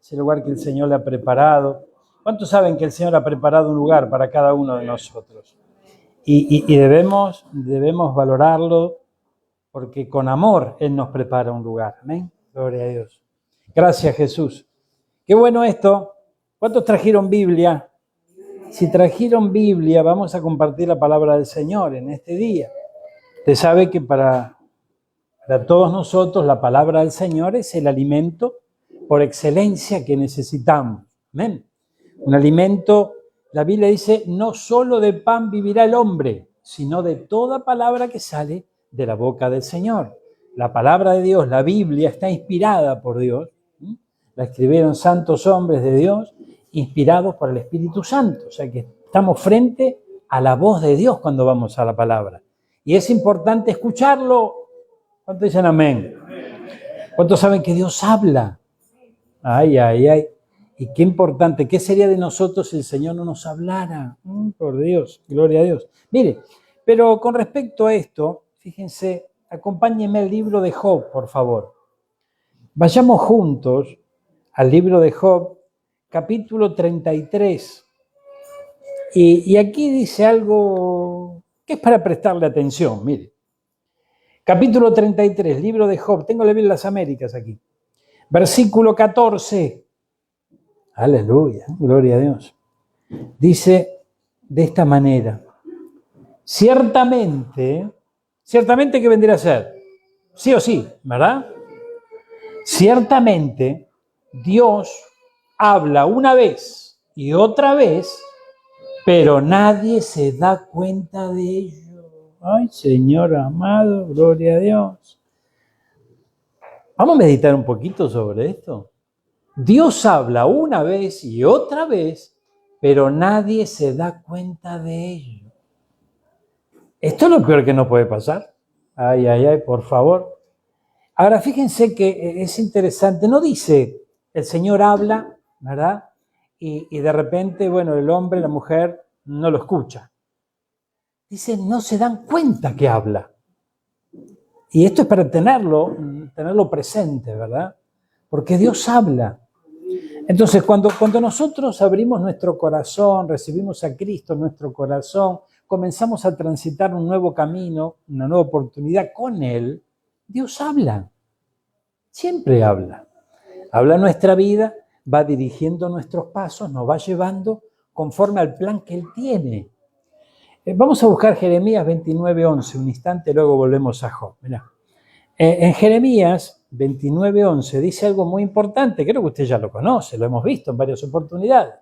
ese lugar que el Señor le ha preparado. ¿Cuántos saben que el Señor ha preparado un lugar para cada uno de nosotros? Y debemos valorarlo, porque con amor Él nos prepara un lugar. Amén. Gloria a Dios. Gracias, Jesús. Qué bueno esto. ¿Cuántos trajeron Biblia? Si trajeron Biblia, vamos a compartir la palabra del Señor en este día. Usted sabe que para todos nosotros la palabra del Señor es el alimento por excelencia que necesitamos. Amén. Un alimento, la Biblia dice, no solo de pan vivirá el hombre, sino de toda palabra que sale de la boca del Señor. La palabra de Dios, la Biblia, está inspirada por Dios. La escribieron santos hombres de Dios, inspirados por el Espíritu Santo. O sea que estamos frente a la voz de Dios cuando vamos a la palabra. Y es importante escucharlo. ¿Cuántos dicen amén? ¿Cuántos saben que Dios habla? Ay, ay, ay. Y qué importante, ¿qué sería de nosotros si el Señor no nos hablara? Por Dios, gloria a Dios. Mire, pero con respecto a esto, fíjense, acompáñenme al libro de Job, por favor. Vayamos juntos al libro de Job, capítulo 33. Y aquí dice algo que es para prestarle atención, mire. Capítulo 33, libro de Job. Tengo la Biblia de las Américas aquí. Versículo 14. Aleluya, gloria a Dios. Dice de esta manera: ciertamente, ¿qué vendría a ser? Sí o sí, ¿verdad? Ciertamente, Dios habla una vez y otra vez, pero nadie se da cuenta de ello. Ay, Señor amado, gloria a Dios. Vamos a meditar un poquito sobre esto. Dios habla una vez y otra vez, pero nadie se da cuenta de ello. Esto es lo peor que nos puede pasar. Ay, ay, ay, por favor. Ahora, fíjense que es interesante. No dice, el Señor habla, ¿verdad? Y de repente, bueno, el hombre, la mujer, no lo escucha. Dice, no se dan cuenta que habla. Y esto es para tenerlo presente, ¿verdad? Porque Dios habla. Entonces, cuando nosotros abrimos nuestro corazón, recibimos a Cristo en nuestro corazón, comenzamos a transitar un nuevo camino, una nueva oportunidad con Él, Dios habla. Siempre habla. Habla nuestra vida, va dirigiendo nuestros pasos, nos va llevando conforme al plan que Él tiene. Vamos a buscar Jeremías 29:11, un instante, luego volvemos a Job. Mirá. En Jeremías 29:11 dice algo muy importante, creo que usted ya lo conoce, lo hemos visto en varias oportunidades.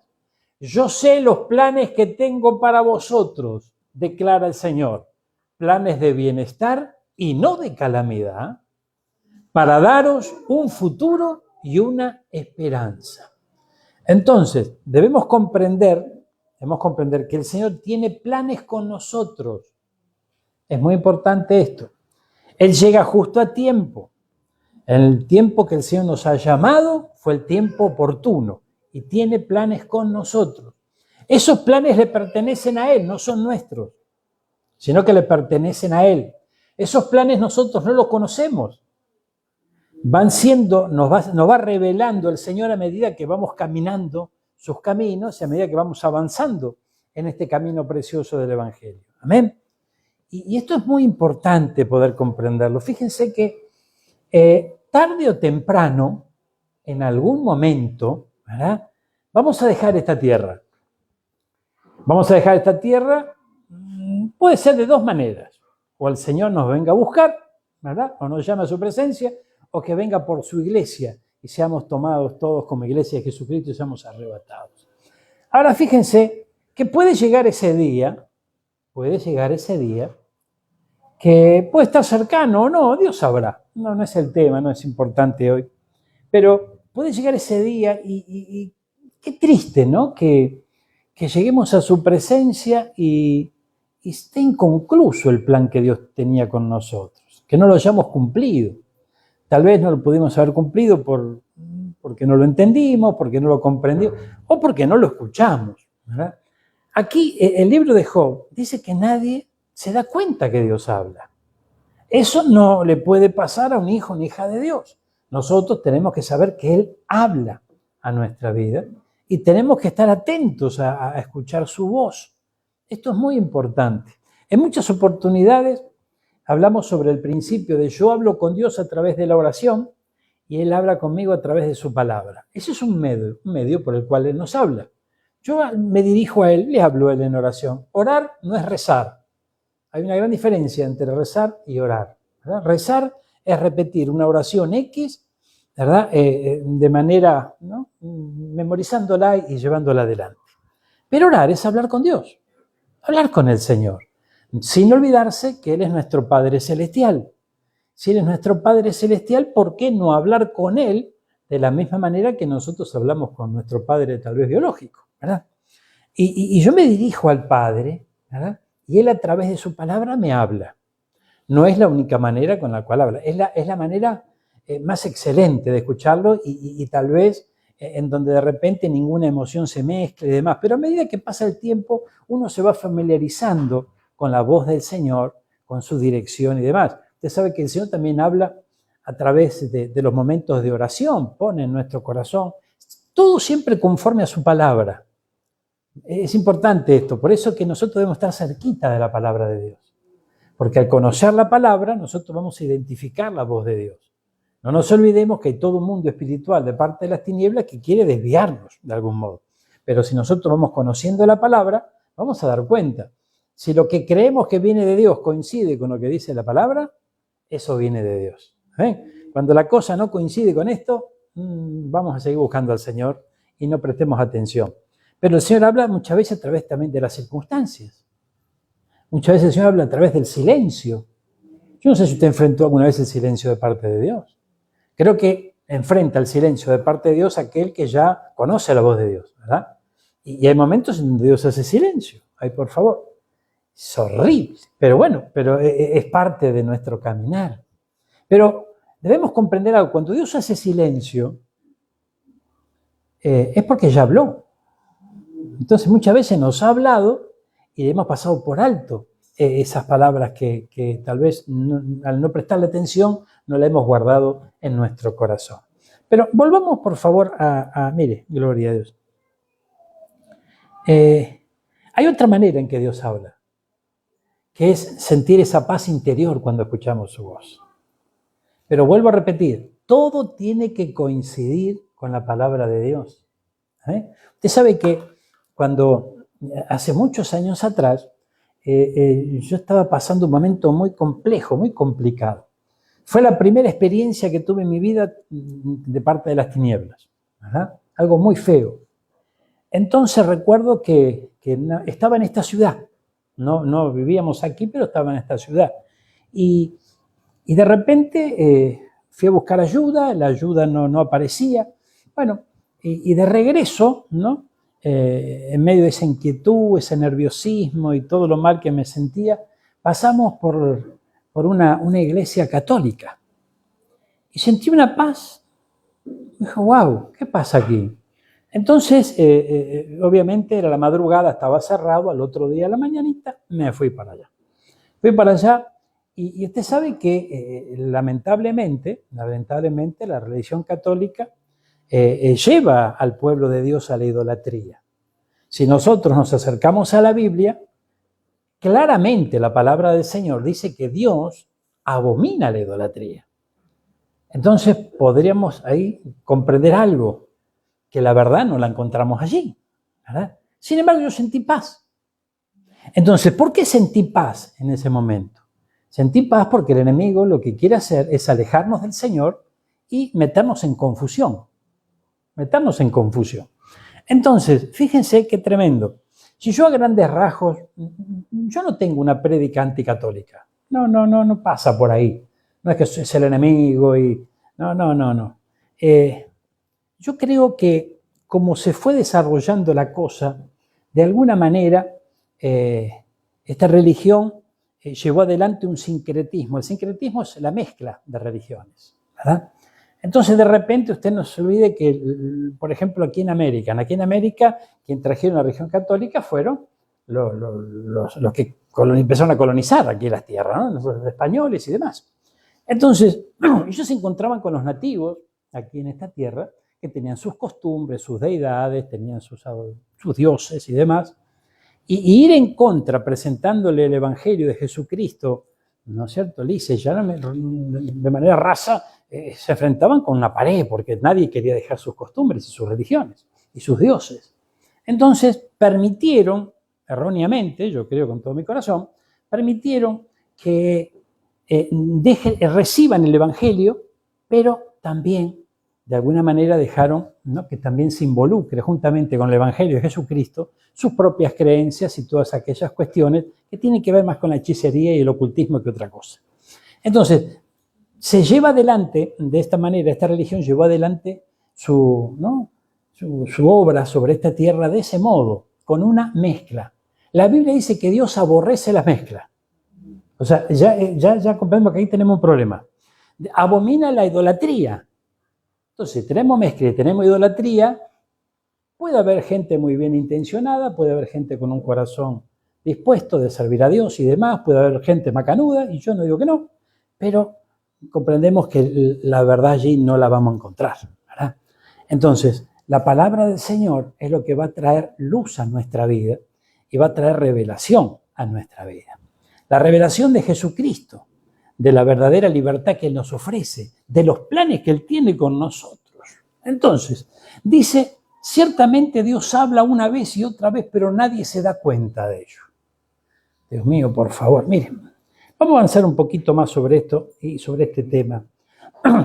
Yo sé los planes que tengo para vosotros, declara el Señor, planes de bienestar y no de calamidad, para daros un futuro y una esperanza. Entonces, debemos comprender que el Señor tiene planes con nosotros. Es muy importante esto. Él llega justo a tiempo. El tiempo que el Señor nos ha llamado fue el tiempo oportuno y tiene planes con nosotros. Esos planes le pertenecen a Él, no son nuestros, sino que le pertenecen a Él. Esos planes nosotros no los conocemos. Nos va revelando el Señor a medida que vamos caminando sus caminos y a medida que vamos avanzando en este camino precioso del Evangelio. Amén. Y esto es muy importante poder comprenderlo. Fíjense que tarde o temprano, en algún momento, ¿verdad? Vamos a dejar esta tierra. Vamos a dejar esta tierra, puede ser de dos maneras. O el Señor nos venga a buscar, ¿verdad? O nos llame a su presencia, o que venga por su iglesia y seamos tomados todos como iglesia de Jesucristo y seamos arrebatados. Ahora fíjense que puede llegar ese día que puede estar cercano o no, Dios sabrá. No es el tema, no es importante hoy. Pero puede llegar ese día y qué triste, ¿no? Que lleguemos a su presencia y esté inconcluso el plan que Dios tenía con nosotros, que no lo hayamos cumplido. Tal vez no lo pudimos haber cumplido porque no lo entendimos, porque no lo comprendimos o porque no lo escuchamos, ¿verdad? Aquí el libro de Job dice que nadie se da cuenta que Dios habla. Eso no le puede pasar a un hijo o una hija de Dios. Nosotros tenemos que saber que Él habla. a nuestra vida y tenemos que estar atentos a escuchar su voz. Esto es muy importante. En muchas oportunidades hablamos sobre el principio de yo hablo con Dios a través de la oración y Él habla conmigo a través de su palabra. Ese es un medio por el cual Él nos habla. Yo me dirijo a Él, le hablo a Él en oración. Orar no es rezar. Hay una gran diferencia entre rezar y orar, ¿verdad? Rezar es repetir una oración X, ¿verdad? De manera, ¿no? Memorizándola y llevándola adelante. Pero orar es hablar con Dios, hablar con el Señor, sin olvidarse que Él es nuestro Padre Celestial. Si Él es nuestro Padre Celestial, ¿por qué no hablar con Él de la misma manera que nosotros hablamos con nuestro Padre tal vez biológico, ¿verdad? Y yo me dirijo al Padre, ¿verdad? Y Él a través de su palabra me habla. No es la única manera con la cual habla, es la manera más excelente de escucharlo y tal vez en donde de repente ninguna emoción se mezcle y demás. Pero a medida que pasa el tiempo, uno se va familiarizando con la voz del Señor, con su dirección y demás. Usted sabe que el Señor también habla a través de los momentos de oración, pone en nuestro corazón, todo siempre conforme a su palabra. Es importante esto, por eso que nosotros debemos estar cerquita de la palabra de Dios. Porque al conocer la palabra, nosotros vamos a identificar la voz de Dios. No nos olvidemos que hay todo un mundo espiritual de parte de las tinieblas que quiere desviarnos de algún modo. Pero si nosotros vamos conociendo la palabra, vamos a dar cuenta. Si lo que creemos que viene de Dios coincide con lo que dice la palabra, eso viene de Dios. Cuando la cosa no coincide con esto, vamos a seguir buscando al Señor y no prestemos atención. Pero el Señor habla muchas veces a través también de las circunstancias. Muchas veces el Señor habla a través del silencio. Yo no sé si usted enfrentó alguna vez el silencio de parte de Dios. Creo que enfrenta el silencio de parte de Dios aquel que ya conoce la voz de Dios, ¿verdad? Y hay momentos en donde Dios hace silencio. Ay, por favor. Es horrible. Pero bueno, es parte de nuestro caminar. Pero debemos comprender algo. Cuando Dios hace silencio, es porque ya habló. Entonces muchas veces nos ha hablado y hemos pasado por alto esas palabras que tal vez al no prestarle atención no la hemos guardado en nuestro corazón. Pero volvamos por favor mire, gloria a Dios. Hay otra manera en que Dios habla, que es sentir esa paz interior cuando escuchamos su voz. Pero vuelvo a repetir, todo tiene que coincidir con la palabra de Dios. Usted sabe que cuando hace muchos años atrás, yo estaba pasando un momento muy complejo, muy complicado. Fue la primera experiencia que tuve en mi vida de parte de las tinieblas, ¿verdad? Algo muy feo. Entonces recuerdo que estaba en esta ciudad, no vivíamos aquí, pero estaba en esta ciudad. Y de repente fui a buscar ayuda, la ayuda no aparecía. Bueno, y de regreso, ¿no? En medio de esa inquietud, ese nerviosismo y todo lo mal que me sentía, pasamos por una iglesia católica y sentí una paz. Dije, wow, ¿qué pasa aquí? Entonces, obviamente era la madrugada, estaba cerrado, al otro día a la mañanita me fui para allá. Fui para allá y usted sabe que lamentablemente la religión católica lleva al pueblo de Dios a la idolatría. Si nosotros nos acercamos a la Biblia, claramente la palabra del Señor dice que Dios abomina la idolatría. Entonces podríamos ahí comprender algo, que la verdad no la encontramos allí, ¿verdad? Sin embargo, yo sentí paz. Entonces, ¿por qué sentí paz en ese momento? Sentí paz porque el enemigo lo que quiere hacer es alejarnos del Señor y meternos en confusión. Entonces, fíjense qué tremendo. Si yo a grandes rasgos, yo no tengo una prédica anticatólica. No pasa por ahí. No es que es el enemigo y... No. Yo creo que como se fue desarrollando la cosa, de alguna manera, esta religión llevó adelante un sincretismo. El sincretismo es la mezcla de religiones, ¿verdad? Entonces, de repente, usted no se olvide que, por ejemplo, aquí en América, quien trajeron la religión católica fueron los que empezaron a colonizar aquí las tierras, ¿no? Los españoles y demás. Entonces, ellos se encontraban con los nativos aquí en esta tierra, que tenían sus costumbres, sus deidades, tenían sus dioses y demás, y ir en contra presentándole el Evangelio de Jesucristo, ¿no es cierto? Lisa y llanamente, de manera rasa, se enfrentaban con una pared porque nadie quería dejar sus costumbres y sus religiones y sus dioses. Entonces permitieron, erróneamente, yo creo con todo mi corazón, permitieron que reciban el Evangelio, pero también de alguna manera dejaron, ¿no?, que también se involucre juntamente con el Evangelio de Jesucristo sus propias creencias y todas aquellas cuestiones que tienen que ver más con la hechicería y el ocultismo que otra cosa. Entonces, se lleva adelante, de esta manera, esta religión llevó adelante su obra sobre esta tierra de ese modo, con una mezcla. La Biblia dice que Dios aborrece las mezclas. O sea, ya comprendemos que ahí tenemos un problema. Abomina la idolatría. Entonces, tenemos mezcla y tenemos idolatría. Puede haber gente muy bien intencionada, puede haber gente con un corazón dispuesto de servir a Dios y demás, puede haber gente macanuda, y yo no digo que no, pero comprendemos que la verdad allí no la vamos a encontrar, ¿verdad? Entonces, la palabra del Señor es lo que va a traer luz a nuestra vida y va a traer revelación a nuestra vida. La revelación de Jesucristo, de la verdadera libertad que Él nos ofrece, de los planes que Él tiene con nosotros. Entonces, dice, ciertamente Dios habla una vez y otra vez, pero nadie se da cuenta de ello. Dios mío, por favor, miren, vamos a avanzar un poquito más sobre esto y sobre este tema,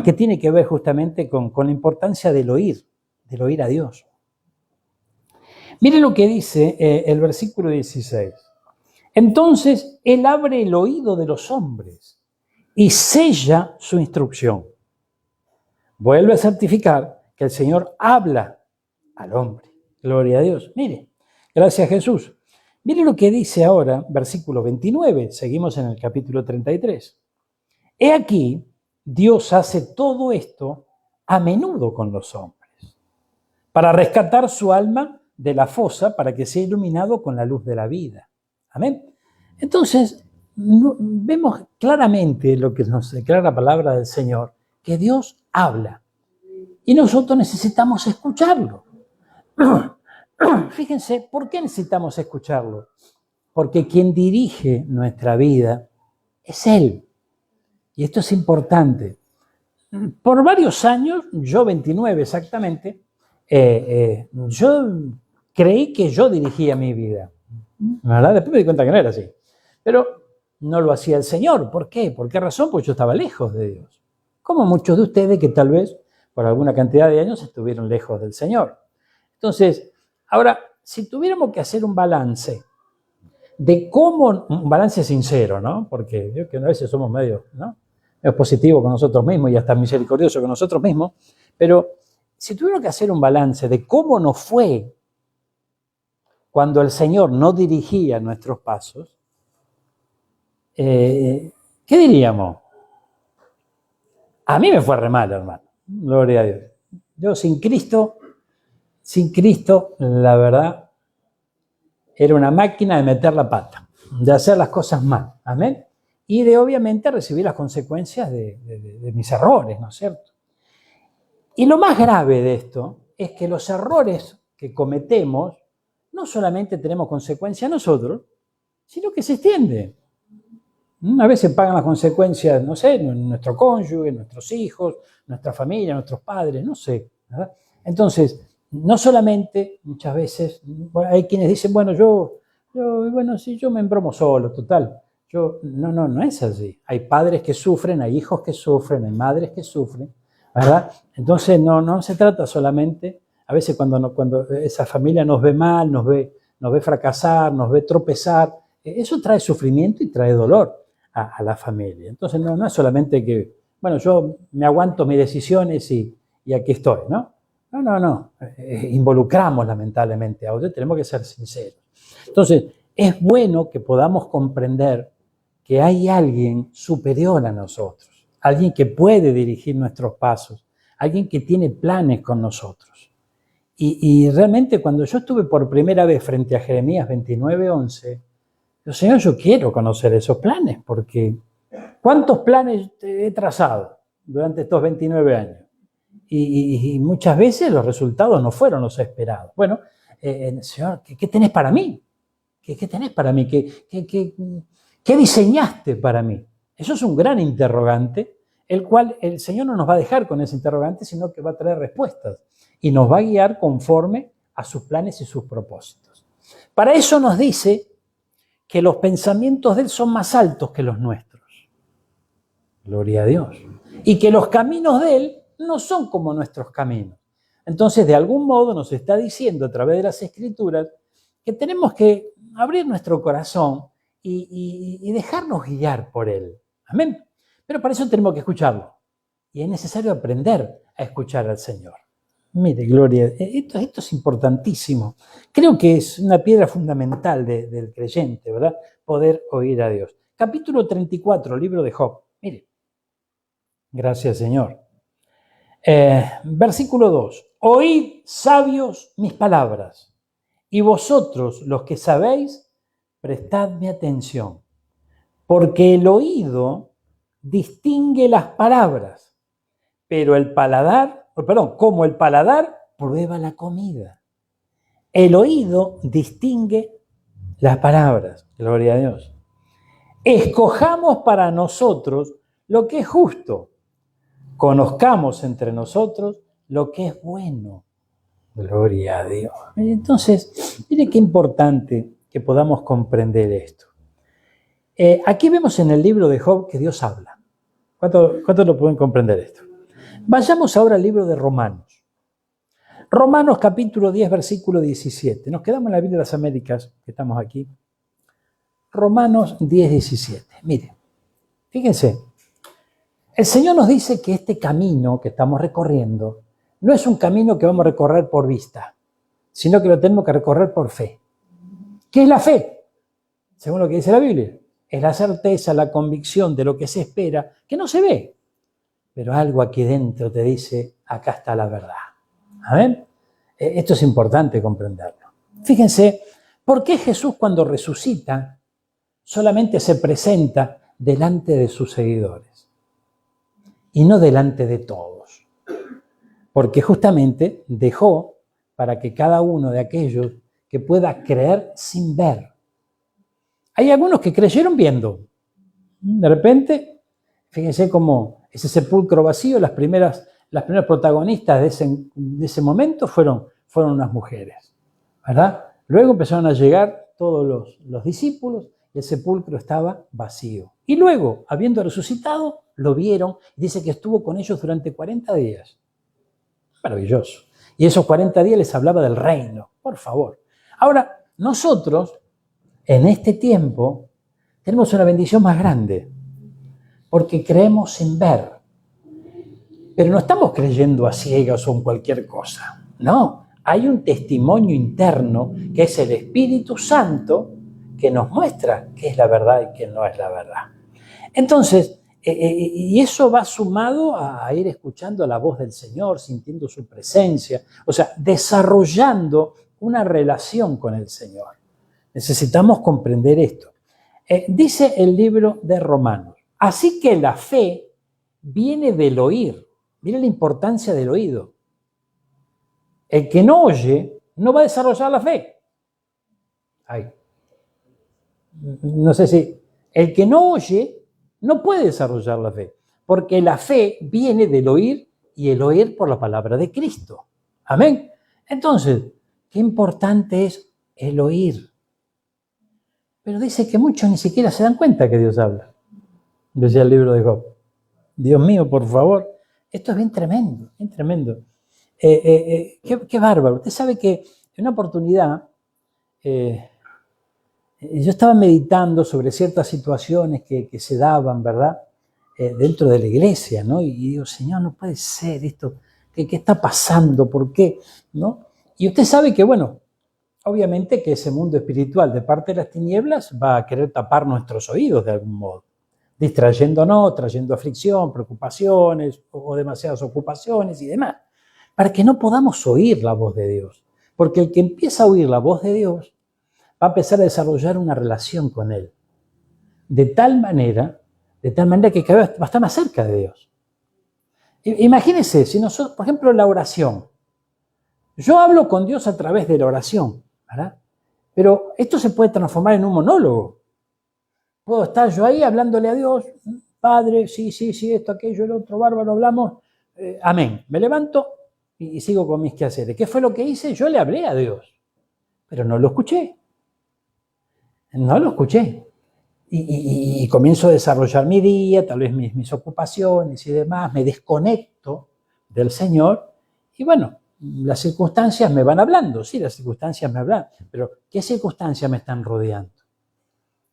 que tiene que ver justamente con la importancia del oír a Dios. Miren lo que dice el versículo 16. Entonces, Él abre el oído de los hombres y sella su instrucción. Vuelve a certificar que el Señor habla al hombre. Gloria a Dios. Mire, gracias a Jesús. Mire lo que dice ahora, versículo 29. Seguimos en el capítulo 33. He aquí, Dios hace todo esto a menudo con los hombres, para rescatar su alma de la fosa, para que sea iluminado con la luz de la vida. Amén. Entonces, vemos claramente lo que nos declara la palabra del Señor, que Dios habla y nosotros necesitamos escucharlo. Fíjense, ¿por qué necesitamos escucharlo? Porque quien dirige nuestra vida es Él. Y esto es importante. Por varios años, yo 29 exactamente, yo creí que yo dirigía mi vida. ¿Verdad? Después me di cuenta que no era así. Pero no lo hacía el Señor. ¿Por qué? ¿Por qué razón? Porque yo estaba lejos de Dios. Como muchos de ustedes que tal vez por alguna cantidad de años estuvieron lejos del Señor. Entonces, ahora, si tuviéramos que hacer un balance de cómo, un balance sincero, ¿no? Porque yo que a veces somos medio, ¿no?, medio positivos con nosotros mismos y hasta misericordiosos con nosotros mismos, pero si tuviéramos que hacer un balance de cómo nos fue cuando el Señor no dirigía nuestros pasos, ¿qué diríamos? A mí me fue re mal, hermano. Gloria a Dios. Yo sin Cristo, la verdad, era una máquina de meter la pata, de hacer las cosas mal. Amén. Y de obviamente recibir las consecuencias de mis errores, ¿no es cierto? Y lo más grave de esto es que los errores que cometemos no solamente tenemos consecuencias nosotros, sino que se extiende. A veces pagan las consecuencias, no sé, nuestro cónyuge, nuestros hijos, nuestra familia, nuestros padres, no sé, ¿verdad? Entonces, no solamente, muchas veces, hay quienes dicen, bueno, yo me embromo solo, total. No es así. Hay padres que sufren, hay hijos que sufren, hay madres que sufren, ¿verdad? Entonces, no se trata solamente, a veces cuando esa familia nos ve mal, nos ve fracasar, nos ve tropezar, eso trae sufrimiento y trae dolor a la familia. Entonces, no es solamente que, bueno, yo me aguanto mis decisiones y aquí estoy, ¿no? No. Involucramos lamentablemente a otros, tenemos que ser sinceros. Entonces, es bueno que podamos comprender que hay alguien superior a nosotros, alguien que puede dirigir nuestros pasos, alguien que tiene planes con nosotros. Y realmente cuando yo estuve por primera vez frente a Jeremías 29:11, yo, Señor, yo quiero conocer esos planes, porque ¿cuántos planes he trazado durante estos 29 años? y muchas veces los resultados no fueron los esperados. Bueno, Señor, ¿qué tenés para mí? ¿Qué tenés para mí? ¿Qué diseñaste para mí? Eso es un gran interrogante, el cual el Señor no nos va a dejar con ese interrogante, sino que va a traer respuestas y nos va a guiar conforme a sus planes y sus propósitos. Para eso nos dice que los pensamientos de Él son más altos que los nuestros. Gloria a Dios. Y que los caminos de Él no son como nuestros caminos. Entonces, de algún modo nos está diciendo a través de las Escrituras que tenemos que abrir nuestro corazón y dejarnos guiar por Él. Amén. Pero para eso tenemos que escucharlo. Y es necesario aprender a escuchar al Señor. Mire, Gloria, esto es importantísimo. Creo que es una piedra fundamental del creyente, ¿verdad? Poder oír a Dios. Capítulo 34, libro de Job. Mire. Gracias, Señor. Versículo 2. Oíd, sabios, mis palabras, y vosotros, los que sabéis, prestadme atención, porque el oído distingue las palabras, pero como el paladar prueba la comida. El oído distingue las palabras. Gloria a Dios. Escojamos para nosotros lo que es justo. Conozcamos entre nosotros lo que es bueno. Gloria a Dios. Entonces, mire qué importante que podamos comprender esto. Aquí vemos en el libro de Job que Dios habla. ¿Cuántos lo pueden comprender esto? Vayamos ahora al libro de Romanos. Romanos capítulo 10, versículo 17. Nos quedamos en la Biblia de las Américas, que estamos aquí. Romanos 10, 17. Mire, fíjense. El Señor nos dice que este camino que estamos recorriendo no es un camino que vamos a recorrer por vista, sino que lo tenemos que recorrer por fe. ¿Qué es la fe? Según lo que dice la Biblia, es la certeza, la convicción de lo que se espera, que no se ve, pero algo aquí dentro te dice, acá está la verdad. ¿Amén? Esto es importante comprenderlo. Fíjense, ¿por qué Jesús cuando resucita solamente se presenta delante de sus seguidores y no delante de todos? Porque justamente dejó para que cada uno de aquellos que pueda creer sin ver. Hay algunos que creyeron viendo. De repente, fíjense cómo ese sepulcro vacío, las primeras protagonistas de ese momento fueron unas mujeres, ¿verdad? Luego empezaron a llegar todos los discípulos y el sepulcro estaba vacío. Y luego, habiendo resucitado, lo vieron y dice que estuvo con ellos durante 40 días. Maravilloso. Y esos 40 días les hablaba del reino, por favor. Ahora, nosotros, en este tiempo, tenemos una bendición más grande, porque creemos sin ver. Pero no estamos creyendo a ciegas o en cualquier cosa. No, hay un testimonio interno que es el Espíritu Santo que nos muestra qué es la verdad y qué no es la verdad. Entonces, y eso va sumado a ir escuchando la voz del Señor, sintiendo su presencia, o sea, desarrollando una relación con el Señor. Necesitamos comprender esto. Dice el libro de Romanos, así que la fe viene del oír. Mire la importancia del oído. El que no oye no va a desarrollar la fe. Ay. No sé si... El que no oye no puede desarrollar la fe, porque la fe viene del oír y el oír por la palabra de Cristo. Amén. Entonces, qué importante es el oír. Pero dice que muchos ni siquiera se dan cuenta que Dios habla. Decía el libro de Job. Dios mío, por favor. Esto es bien tremendo, bien tremendo. Qué bárbaro. Usted sabe que en una oportunidad yo estaba meditando sobre ciertas situaciones que se daban, ¿verdad? Dentro de la iglesia, ¿no? Y digo, Señor, no puede ser esto. ¿Qué está pasando? ¿Por qué? ¿No? Y usted sabe que, bueno, obviamente que ese mundo espiritual de parte de las tinieblas va a querer tapar nuestros oídos de algún modo, distrayéndonos, trayendo aflicción, preocupaciones o demasiadas ocupaciones y demás, para que no podamos oír la voz de Dios. Porque el que empieza a oír la voz de Dios va a empezar a desarrollar una relación con Él. De tal manera que cada vez va a estar más cerca de Dios. Imagínense, si nosotros, por ejemplo, la oración. Yo hablo con Dios a través de la oración, ¿verdad? Pero esto se puede transformar en un monólogo. Puedo estar yo ahí hablándole a Dios, Padre, sí, esto, aquello, el otro, bárbaro, hablamos, amén. Me levanto y sigo con mis quehaceres. ¿Qué fue lo que hice? Yo le hablé a Dios, pero no lo escuché. No lo escuché. Y comienzo a desarrollar mi día, tal vez mis ocupaciones y demás, me desconecto del Señor y bueno, las circunstancias me van hablando, sí, las circunstancias me hablan, pero ¿qué circunstancias me están rodeando?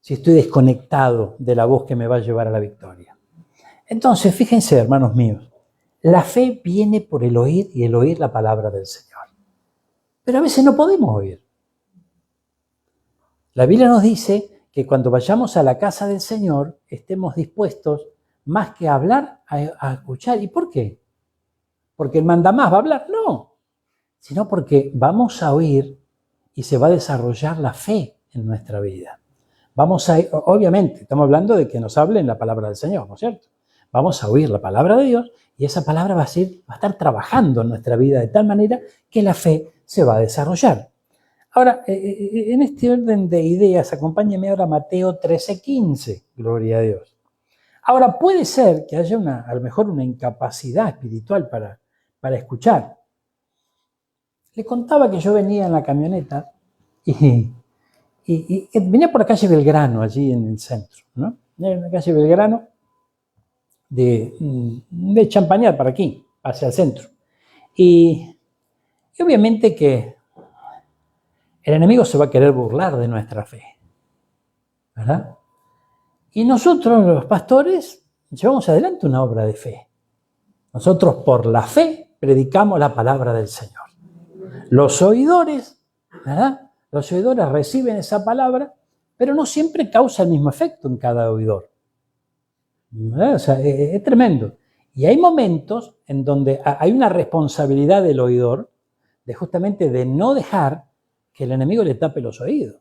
Si estoy desconectado de la voz que me va a llevar a la victoria. Entonces, fíjense, hermanos míos, la fe viene por el oír y el oír la palabra del Señor. Pero a veces no podemos oír. La Biblia nos dice que cuando vayamos a la casa del Señor estemos dispuestos más que a hablar, a escuchar. ¿Y por qué? ¿Porque el mandamás va a hablar? No, sino porque vamos a oír y se va a desarrollar la fe en nuestra vida. Vamos a, obviamente, estamos hablando de que nos hable en la palabra del Señor, ¿no es cierto? Vamos a oír la palabra de Dios y esa palabra va a estar trabajando en nuestra vida de tal manera que la fe se va a desarrollar. Ahora, en este orden de ideas, acompáñeme ahora a Mateo 13:15, gloria a Dios. Ahora, puede ser que haya a lo mejor una incapacidad espiritual para escuchar. Le contaba que yo venía en la camioneta y venía por la calle Belgrano, allí en el centro, ¿no? En la calle Belgrano, de Champañar para aquí, hacia el centro. Y obviamente que el enemigo se va a querer burlar de nuestra fe, ¿verdad? Y nosotros, los pastores, llevamos adelante una obra de fe. Nosotros por la fe predicamos la palabra del Señor. Los oidores, ¿verdad? Los oidores reciben esa palabra, pero no siempre causa el mismo efecto en cada oidor. ¿Verdad? O sea, es tremendo. Y hay momentos en donde hay una responsabilidad del oidor de justamente de no dejar que el enemigo le tape los oídos.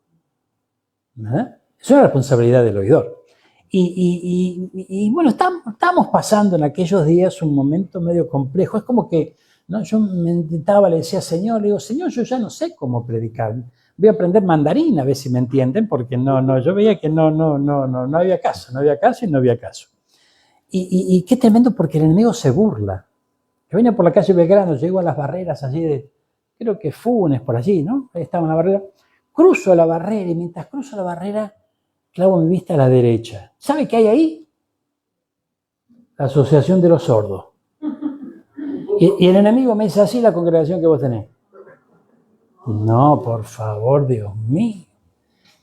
¿Verdad? Es una responsabilidad del oidor. Y bueno, estamos pasando en aquellos días un momento medio complejo. Es como que, ¿no? Yo me intentaba, le decía, Señor, le digo, Señor, yo ya no sé cómo predicar. Voy a aprender mandarín, a ver si me entienden, porque yo veía que no había caso, no había caso. Y qué tremendo, porque el enemigo se burla. Yo venía por la calle Belgrano, llego a las barreras allí de, creo que Funes, por allí, ¿no? Ahí estaba en la barrera. Cruzo la barrera y mientras cruzo la barrera, clavo mi vista a la derecha. ¿Sabe qué hay ahí? La Asociación de los Sordos. Y el enemigo me dice, así la congregación que vos tenés. No, por favor, Dios mío.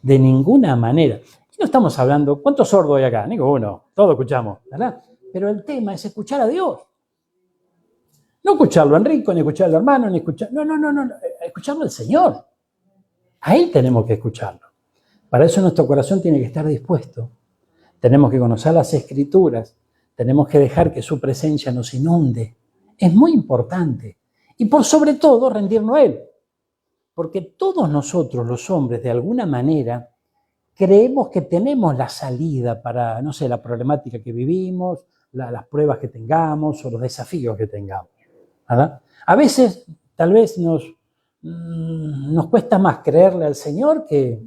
De ninguna manera. Y no estamos hablando, ¿cuántos sordos hay acá? Ninguno, todos escuchamos, ¿verdad? Pero el tema es escuchar a Dios. No escucharlo a Enrico, ni escucharlo a hermano, ni escuchar... No, escucharlo al Señor. A Él tenemos que escucharlo. Para eso nuestro corazón tiene que estar dispuesto. Tenemos que conocer las Escrituras. Tenemos que dejar que su presencia nos inunde. Es muy importante. Y por sobre todo, rendirnos a Él. Porque todos nosotros, los hombres, de alguna manera, creemos que tenemos la salida para, no sé, la problemática que vivimos, las pruebas que tengamos o los desafíos que tengamos, ¿verdad? A veces, tal vez nos cuesta más creerle al Señor que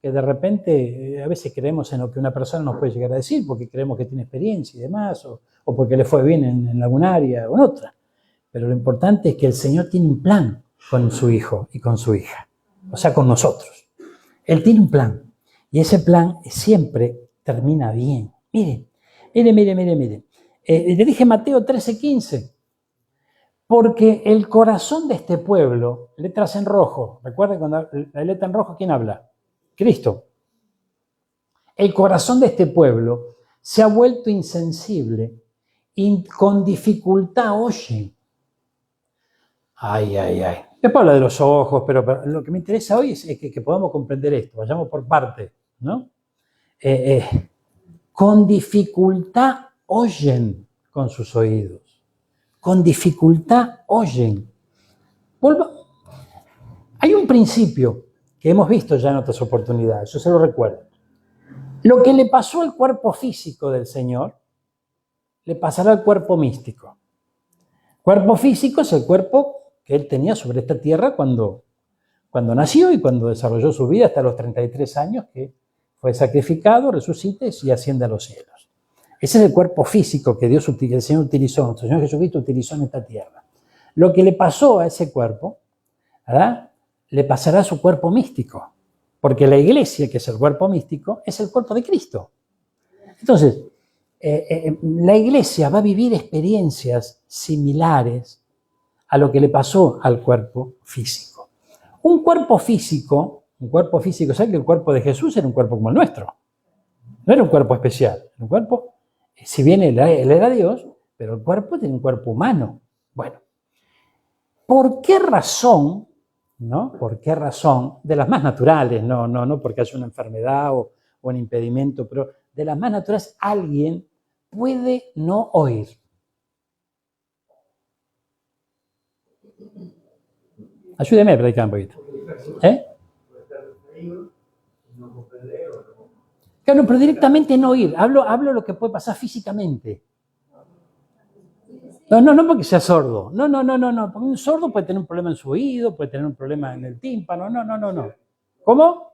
de repente, a veces creemos en lo que una persona nos puede llegar a decir, porque creemos que tiene experiencia y demás, o porque le fue bien en alguna área o en otra. Pero lo importante es que el Señor tiene un plan con su hijo y con su hija, o sea, con nosotros. Él tiene un plan, y ese plan siempre termina bien. Mire. Le dije Mateo 13:15, porque el corazón de este pueblo, letras en rojo, recuerden cuando la letra en rojo, ¿quién habla? Cristo. El corazón de este pueblo se ha vuelto insensible y con dificultad oye. Ay. Después habla de los ojos, pero lo que me interesa hoy es que podamos comprender esto. Vayamos por partes, ¿no? Con dificultad oyen con sus oídos. Con dificultad oyen. Hay un principio que hemos visto ya en otras oportunidades, yo se lo recuerdo. Lo que le pasó al cuerpo físico del Señor, le pasará al cuerpo místico. Cuerpo físico es el cuerpo que él tenía sobre esta tierra cuando nació y cuando desarrolló su vida hasta los 33 años, que fue sacrificado, resucita y asciende a los cielos. Ese es el cuerpo físico que el Señor utilizó, nuestro Señor Jesucristo utilizó en esta tierra. Lo que le pasó a ese cuerpo, ¿verdad?, le pasará a su cuerpo místico, porque la iglesia, que es el cuerpo místico, es el cuerpo de Cristo. Entonces, la iglesia va a vivir experiencias similares a lo que le pasó al cuerpo físico. Un cuerpo físico, ¿sabes que el cuerpo de Jesús era un cuerpo como el nuestro? No era un cuerpo especial, era un cuerpo, si bien él era Dios, pero el cuerpo tiene un cuerpo humano. Bueno, ¿por qué razón, no? ¿Por qué razón? De las más naturales, no porque haya una enfermedad o un impedimento, pero de las más naturales, alguien puede no oír. Ayúdeme a predicar un poquito. Claro, pero directamente no oír. Hablo de lo que puede pasar físicamente. No porque sea sordo. No. Porque un sordo puede tener un problema en su oído, puede tener un problema en el tímpano. No. ¿Cómo?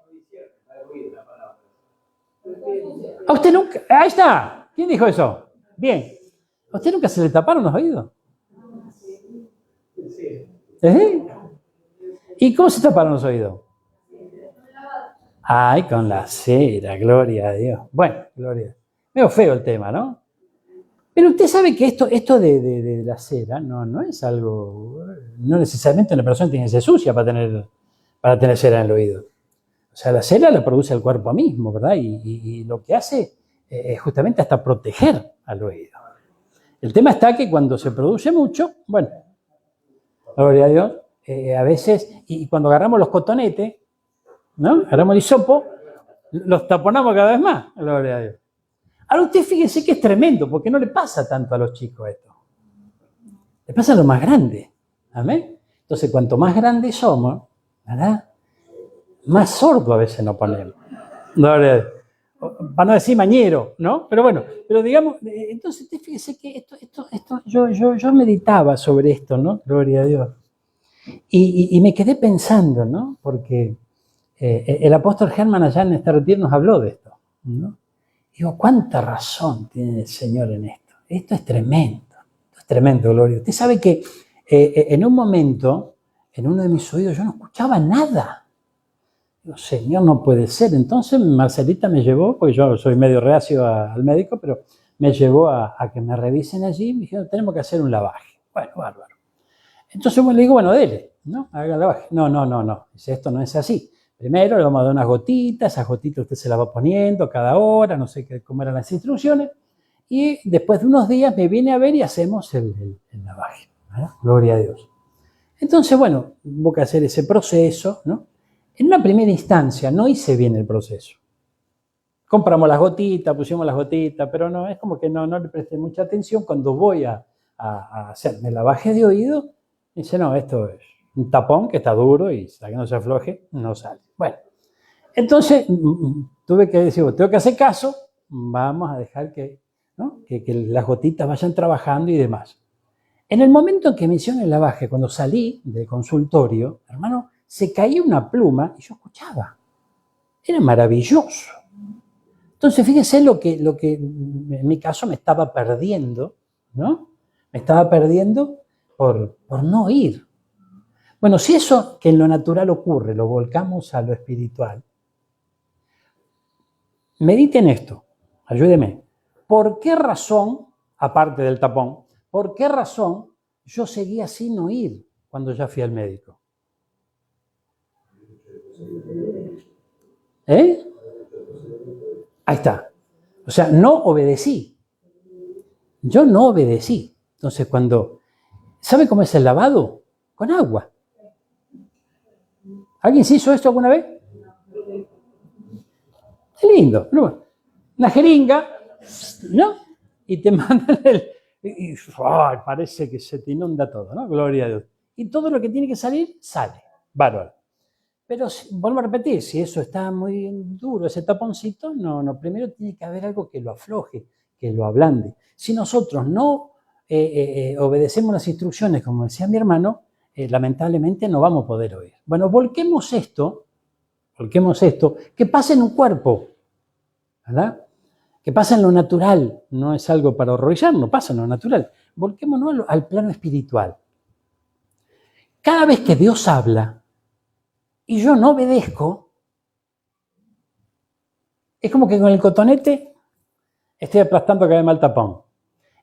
¿A usted nunca? Ahí está. ¿Quién dijo eso? Bien. ¿A usted nunca se le taparon los oídos? ¿Y cómo se taparon los oídos? Ay, con la cera, gloria a Dios. Bueno, gloria a Dios. Medio feo el tema, ¿no? Pero usted sabe que esto de la cera no es algo... No necesariamente una persona tiene que ser sucia para tener cera en el oído. O sea, la cera la produce el cuerpo mismo, ¿verdad? Y lo que hace es justamente hasta proteger al oído. El tema está que cuando se produce mucho, bueno, gloria a Dios, a veces, y cuando agarramos los cotonetes, ¿no? Agarramos el hisopo, los taponamos cada vez más, gloria a Dios. Ahora usted fíjese que es tremendo, porque no le pasa tanto a los chicos esto. Le pasa a los más grandes. ¿Amén? Entonces, cuanto más grandes somos, ¿verdad?, más sordo a veces nos ponemos. Gloria a Dios. Para no decir mañero, ¿no? Pero bueno, pero digamos, entonces usted fíjese que yo meditaba sobre esto, ¿no? Gloria a Dios. Y me quedé pensando, ¿no? Porque el apóstol Germán allá en este retiro nos habló de esto, ¿no? Digo, ¿cuánta razón tiene el Señor en esto? Esto es tremendo, gloria. Usted sabe que en un momento, en uno de mis oídos, yo no escuchaba nada. Digo, Señor, no puede ser. Entonces Marcelita me llevó, porque yo soy medio reacio al médico, pero me llevó a que me revisen allí y me dijeron, tenemos que hacer un lavaje. Bueno, bárbaro. Entonces le digo, bueno, dele, ¿no? Haga el lavaje. No. Dice, esto no es así. Primero le vamos a dar unas gotitas, esas gotitas usted se las va poniendo cada hora, no sé cómo eran las instrucciones, y después de unos días me viene a ver y hacemos el lavaje, ¿verdad? Gloria a Dios. Entonces, bueno, hubo que hacer ese proceso, ¿no? En una primera instancia no hice bien el proceso. Compramos las gotitas, pusimos las gotitas, pero no, es como que no le presté mucha atención. Cuando voy a hacerme el lavaje de oído, dice, no, esto es un tapón que está duro y hasta que no se afloje, no sale. Bueno, entonces tuve que decir, tengo que hacer caso, vamos a dejar que las gotitas vayan trabajando y demás. En el momento en que me hicieron el lavaje, cuando salí del consultorio, hermano, se caía una pluma y yo escuchaba. Era maravilloso. Entonces, fíjese lo que en mi caso me estaba perdiendo, ¿no? Me estaba perdiendo por no oír. Bueno, si eso que en lo natural ocurre, lo volcamos a lo espiritual, mediten esto, ayúdeme. ¿Por qué razón, aparte del tapón, por qué razón yo seguía sin oír cuando ya fui al médico? Ahí está. O sea, no obedecí. Yo no obedecí. Entonces, ¿sabe cómo es el lavado? Con agua. ¿Alguien se hizo esto alguna vez? Qué lindo. Una jeringa, ¿no? Y te mandan parece que se te inunda todo, ¿no? Gloria a Dios. Y todo lo que tiene que salir, sale. Bárbaro. Pero vuelvo a repetir, si eso está muy duro, ese taponcito, no, primero tiene que haber algo que lo afloje, que lo ablande. Si nosotros no obedecemos las instrucciones, como decía mi hermano, lamentablemente no vamos a poder oír. Bueno, volquemos esto, que pasa en un cuerpo, ¿verdad? Que pasa en lo natural, no es algo para horrorizarnos, pasa en lo natural. Volquémonos al plano espiritual. Cada vez que Dios habla y yo no obedezco, es como que con el cotonete estoy aplastando cada vez más el tapón.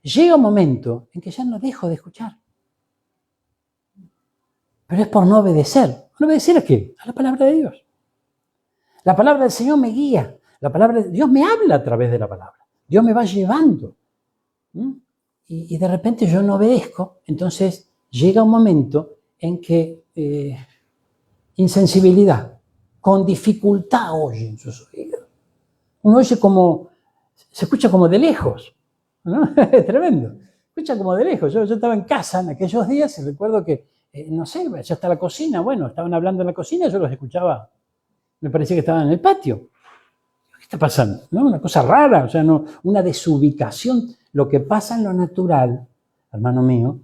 Llega un momento en que ya no dejo de escuchar. Pero es por no obedecer. ¿No obedecer a qué? A la palabra de Dios. La palabra del Señor me guía. La palabra de Dios me habla a través de la palabra. Dios me va llevando. Y de repente yo no obedezco. Entonces llega un momento en que insensibilidad, con dificultad oye en sus oídos. Uno oye como, se escucha como de lejos, ¿no? Es tremendo. Escucha como de lejos. Yo estaba en casa en aquellos días y recuerdo que, no sé, ya está la cocina. Bueno, estaban hablando en la cocina y yo los escuchaba. Me parecía que estaban en el patio. ¿Qué está pasando? ¿No? Una cosa rara, o sea, no, una desubicación. Lo que pasa en lo natural, hermano mío,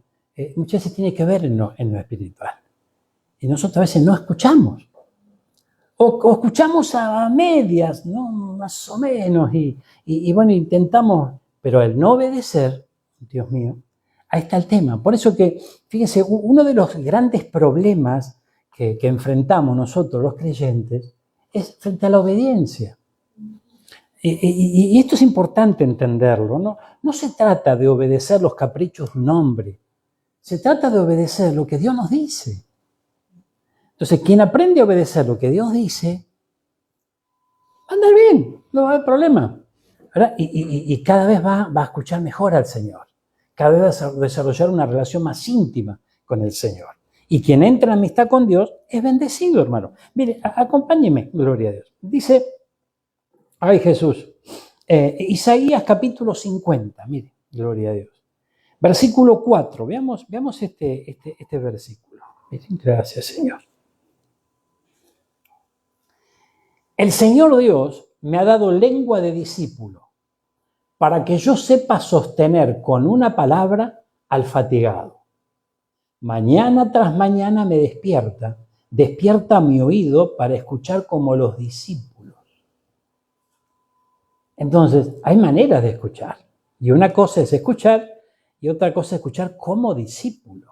muchas veces tiene que ver en lo espiritual. Y nosotros a veces no escuchamos. O escuchamos a medias, ¿no? Más o menos, y bueno, intentamos, pero el no obedecer, Dios mío, ahí está el tema. Por eso que, fíjense, uno de los grandes problemas que enfrentamos nosotros los creyentes es frente a la obediencia. Y esto es importante entenderlo, ¿no? No se trata de obedecer los caprichos de un hombre, se trata de obedecer lo que Dios nos dice. Entonces, quien aprende a obedecer lo que Dios dice, va a andar bien, no va a haber problema, ¿verdad? Y cada vez va a escuchar mejor al Señor, cada vez va a desarrollar una relación más íntima con el Señor. Y quien entra en amistad con Dios es bendecido, hermano. Mire, acompáñeme, gloria a Dios. Dice, ay Jesús, Isaías capítulo 50, mire, gloria a Dios. Versículo 4, veamos este versículo. Miren, gracias, Señor. El Señor Dios me ha dado lengua de discípulo para que yo sepa sostener con una palabra al fatigado. Mañana tras mañana me despierta mi oído para escuchar como los discípulos. Entonces, hay maneras de escuchar. Y una cosa es escuchar y otra cosa es escuchar como discípulo.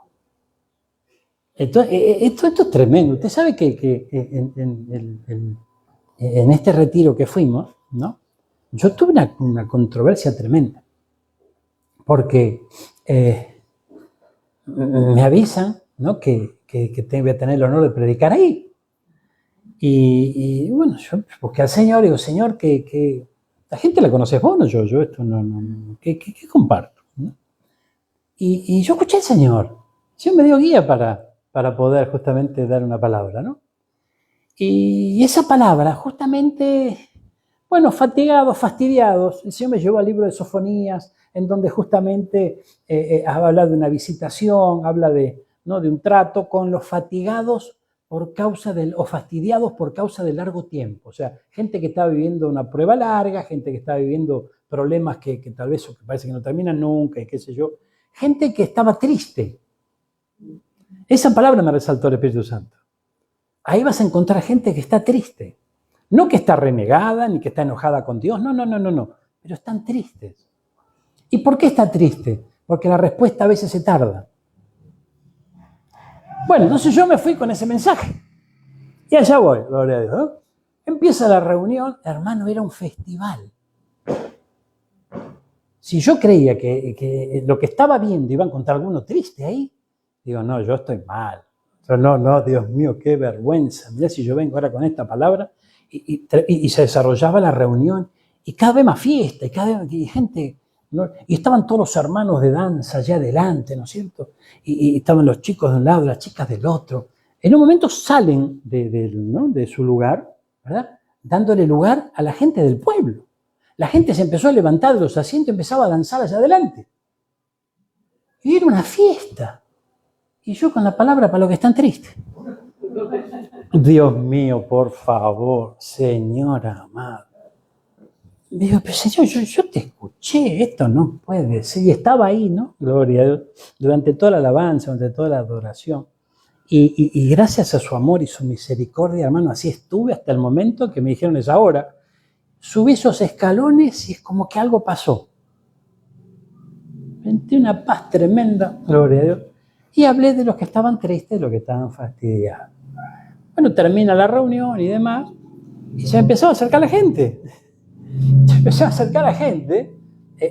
Entonces, esto es tremendo. Usted sabe que en este retiro que fuimos, ¿no? Yo tuve una controversia tremenda, porque me avisan, ¿no? que voy a tener el honor de predicar ahí. Y bueno, yo busqué al Señor y digo, Señor, que la gente la conoces vos, no yo esto no ¿qué comparto? ¿No? Y yo escuché al Señor. El Señor me dio guía para poder justamente dar una palabra, ¿no? Y esa palabra, justamente, bueno, fatigados, fastidiados, el Señor me llevó al libro de Sofonías, en donde justamente habla de una visitación, habla de un trato con los fatigados o fastidiados por causa de largo tiempo. O sea, gente que está viviendo una prueba larga, gente que está viviendo problemas que tal vez o que parece que no terminan nunca y qué sé yo. Gente que estaba triste. Esa palabra me resaltó el Espíritu Santo. Ahí vas a encontrar gente que está triste. No que está renegada, ni que está enojada con Dios. No. Pero están tristes. ¿Y por qué está triste? Porque la respuesta a veces se tarda. Bueno, entonces yo me fui con ese mensaje. Y allá voy, gloria a Dios, ¿no? Empieza la reunión, hermano, era un festival. Si yo creía que lo que estaba viendo iba a encontrar alguno triste ahí, digo, no, yo estoy mal. No, Dios mío, qué vergüenza. Mirá si yo vengo ahora con esta palabra. Y se desarrollaba la reunión. Y cada vez más fiesta, y cada vez más gente, ¿no? Y estaban todos los hermanos de danza allá adelante, ¿no es cierto? Y estaban los chicos de un lado, las chicas del otro. En un momento salen de su lugar, ¿verdad? Dándole lugar a la gente del pueblo. La gente se empezó a levantar de los asientos y empezaba a danzar allá adelante. Y era una fiesta. Y yo con la palabra para los que están tristes. Dios mío, por favor, Señor amado. digo, pero Señor, yo te escuché, esto no puede ser. Y estaba ahí, ¿no? Gloria a Dios, durante toda la alabanza, durante toda la adoración. Y gracias a su amor y su misericordia, hermano, así estuve hasta el momento que me dijeron, es ahora. Subí esos escalones y es como que algo pasó. Sentí una paz tremenda, gloria a Dios. Y hablé de los que estaban tristes, de los que estaban fastidiados. Bueno, termina la reunión y demás, y se empezó a acercar la gente. Se empezó a acercar la gente,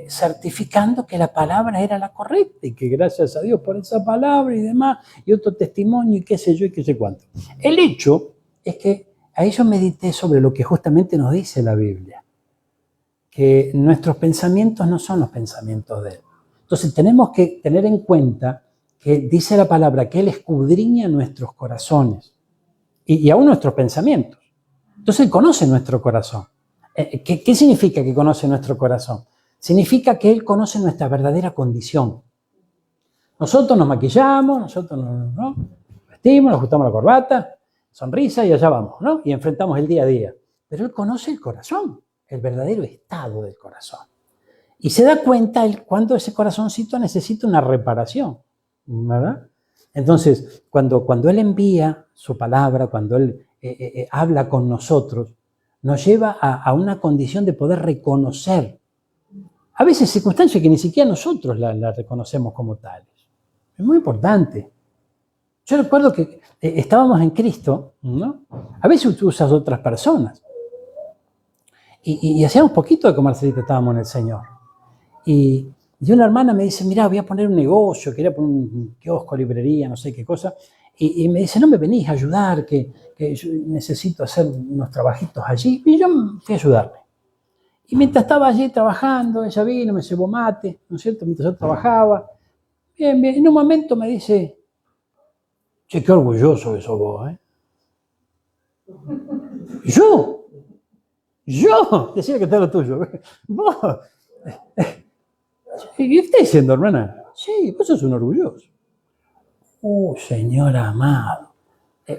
certificando que la palabra era la correcta y que gracias a Dios por esa palabra y demás, y otro testimonio y qué sé yo y qué sé cuánto. El hecho es que a ello medité sobre lo que justamente nos dice la Biblia, que nuestros pensamientos no son los pensamientos de Él. Entonces tenemos que tener en cuenta que dice la palabra que Él escudriña nuestros corazones y aún nuestros pensamientos. Entonces Él conoce nuestro corazón. ¿Qué significa que conoce nuestro corazón? Significa que Él conoce nuestra verdadera condición. Nosotros nos maquillamos, nosotros nos vestimos, nos ajustamos la corbata, sonrisa y allá vamos, ¿no? Y enfrentamos el día a día. Pero Él conoce el corazón, el verdadero estado del corazón. Y se da cuenta cuando ese corazoncito necesita una reparación, ¿verdad? Entonces, cuando Él envía su palabra, cuando Él habla con nosotros, nos lleva a una condición de poder reconocer, a veces circunstancias que ni siquiera nosotros la reconocemos como tales. Es muy importante. Yo recuerdo que estábamos en Cristo, ¿no? A veces usas otras personas. Y hacíamos poquito de que Marcelita estábamos en el Señor. Y una hermana me dice, mira, voy a poner un negocio, quería poner un kiosco, librería, no sé qué cosa. Y me dice, no me venís a ayudar, que yo necesito hacer unos trabajitos allí. Y yo fui a ayudarme. Y mientras estaba allí trabajando, ella vino, me llevó mate, ¿no es cierto? Mientras yo trabajaba. Bien, bien. En un momento me dice, che, qué orgulloso que sos vos, ¿eh? Yo, decía que está lo tuyo. Vos. ¿Qué está diciendo, hermana? Sí, vos sos un orgulloso. Señor amado.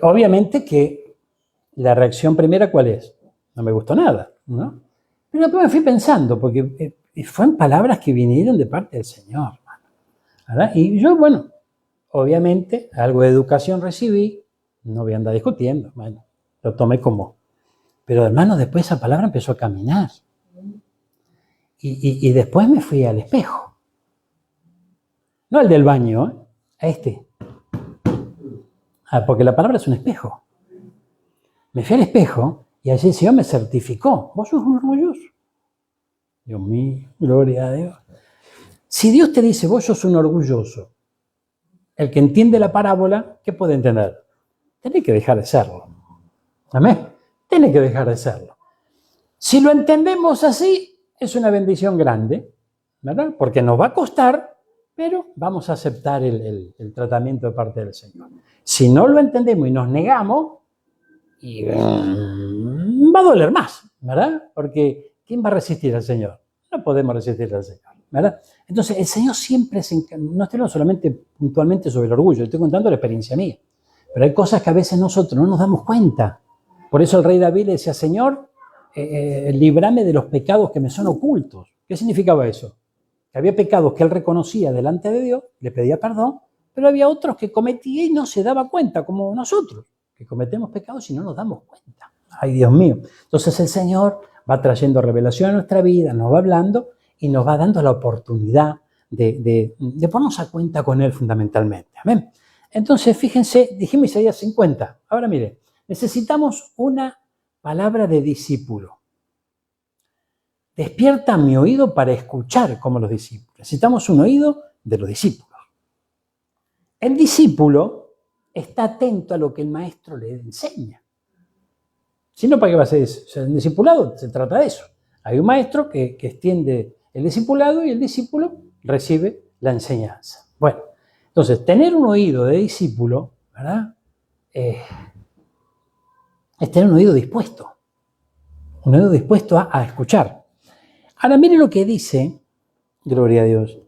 Obviamente que la reacción primera, ¿cuál es? No me gustó nada, ¿no? Pero después me fui pensando, porque fueron palabras que vinieron de parte del Señor, ¿verdad? Y yo, bueno, obviamente, algo de educación recibí, no voy a andar discutiendo, bueno, lo tomé como. Pero hermano, después esa palabra empezó a caminar. Y después me fui al espejo. No al del baño, a este. Porque la palabra es un espejo. Me fui al espejo y allí el Señor me certificó. Vos sos un orgulloso. Dios mío, gloria a Dios. Si Dios te dice, vos sos un orgulloso, el que entiende la parábola, ¿qué puede entender? Tenés que dejar de serlo. Amén. Tenés que dejar de serlo. Si lo entendemos así, es una bendición grande, ¿verdad? Porque nos va a costar, pero vamos a aceptar el tratamiento de parte del Señor. Si no lo entendemos y nos negamos, y va a doler más, ¿verdad? Porque ¿quién va a resistir al Señor? No podemos resistir al Señor, ¿verdad? Entonces, el Señor siempre no estoy hablando solamente puntualmente sobre el orgullo, estoy contando la experiencia mía. Pero hay cosas que a veces nosotros no nos damos cuenta. Por eso el rey David le decía, Señor, líbrame de los pecados que me son ocultos. ¿Qué significaba eso? Que había pecados que él reconocía delante de Dios, le pedía perdón, pero había otros que cometía y no se daba cuenta, como nosotros, que cometemos pecados y no nos damos cuenta. Ay, Dios mío. Entonces el Señor va trayendo revelación a nuestra vida, nos va hablando y nos va dando la oportunidad de ponernos a cuenta con Él fundamentalmente. Amén. Entonces, fíjense, dijimos Isaías 50. Ahora mire, necesitamos una palabra de discípulo. Despierta mi oído para escuchar como los discípulos. Necesitamos un oído de los discípulos. El discípulo está atento a lo que el maestro le enseña. Si no, ¿para qué va a ser eso? O sea, el discipulado se trata de eso. Hay un maestro que extiende el discipulado y el discípulo recibe la enseñanza. Bueno, entonces, tener un oído de discípulo, ¿verdad? Es tener un oído dispuesto a escuchar. Ahora, mire lo que dice, gloria a Dios,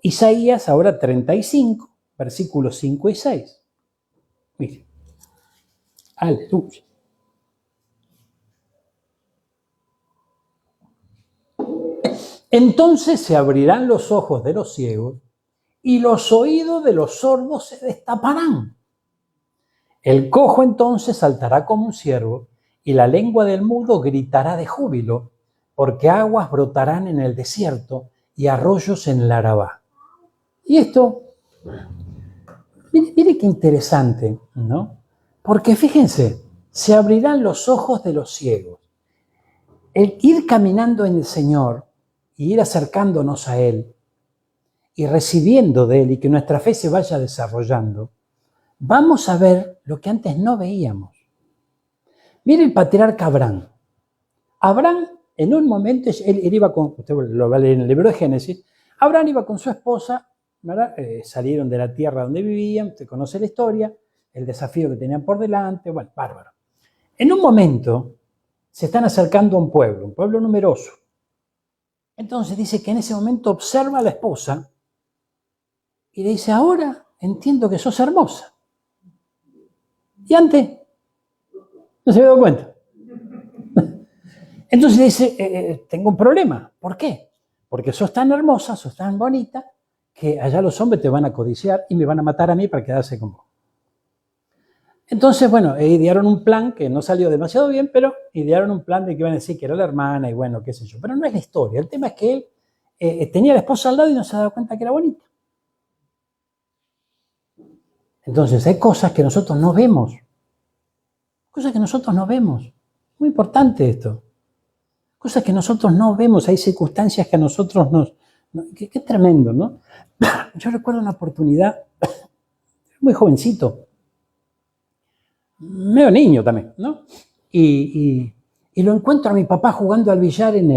Isaías, ahora 35, versículos 5 y 6. Mire, aleluya. Entonces se abrirán los ojos de los ciegos y los oídos de los sordos se destaparán. El cojo entonces saltará como un ciervo y la lengua del mudo gritará de júbilo, porque aguas brotarán en el desierto y arroyos en el Arabá. Y esto, mire qué interesante, ¿no? Porque fíjense, se abrirán los ojos de los ciegos. El ir caminando en el Señor y ir acercándonos a Él y recibiendo de Él y que nuestra fe se vaya desarrollando, vamos a ver lo que antes no veíamos. Mire el patriarca Abraham. Abraham, en un momento, él iba con, usted lo va a leer en el libro de Génesis, Abraham iba con su esposa, ¿verdad? Salieron de la tierra donde vivían, usted conoce la historia, el desafío que tenían por delante, bueno, bárbaro. En un momento se están acercando a un pueblo numeroso. Entonces dice que en ese momento observa a la esposa y le dice, ahora entiendo que sos hermosa. Y antes no se había dado cuenta. Entonces dice, tengo un problema. ¿Por qué? Porque sos tan hermosa, sos tan bonita, que allá los hombres te van a codiciar y me van a matar a mí para quedarse con vos. Entonces, bueno, idearon un plan que no salió demasiado bien, pero idearon un plan de que iban a decir que era la hermana y bueno, qué sé yo. Pero no es la historia. El tema es que él tenía a la esposa al lado y no se daba cuenta que era bonita. Entonces, hay cosas que nosotros no vemos. Cosas que nosotros no vemos. Muy importante esto. Cosas que nosotros no vemos. Hay circunstancias que a nosotros nos... Qué tremendo, ¿no? Yo recuerdo una oportunidad, muy jovencito, medio niño también, ¿no? Y lo encuentro a mi papá jugando al billar en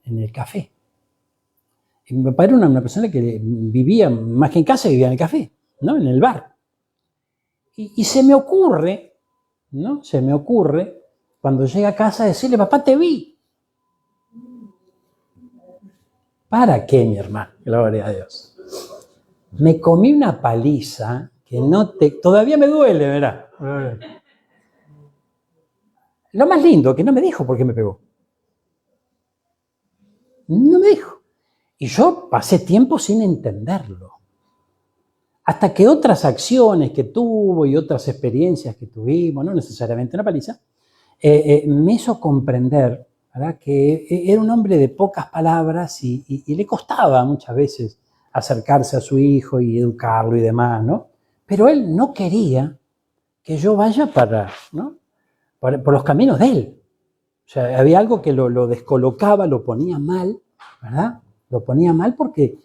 el café. Y mi papá era una persona que vivía, más que en casa, vivía en el café, ¿no? En el bar. Y se me ocurre, ¿no? Se me ocurre, cuando llega a casa, decirle, papá, te vi. ¿Para qué, mi hermano? Gloria a Dios. Me comí una paliza que todavía me duele, ¿verdad? Lo más lindo, que no me dijo por qué me pegó. No me dijo. Y yo pasé tiempo sin entenderlo. Hasta que otras acciones que tuvo y otras experiencias que tuvimos, no necesariamente una paliza, me hizo comprender, ¿verdad?, que era un hombre de pocas palabras y le costaba muchas veces acercarse a su hijo y educarlo y demás, ¿no? Pero él no quería que yo vaya ¿no?, por los caminos de él. O sea, había algo que lo descolocaba, lo ponía mal, ¿verdad? Lo ponía mal porque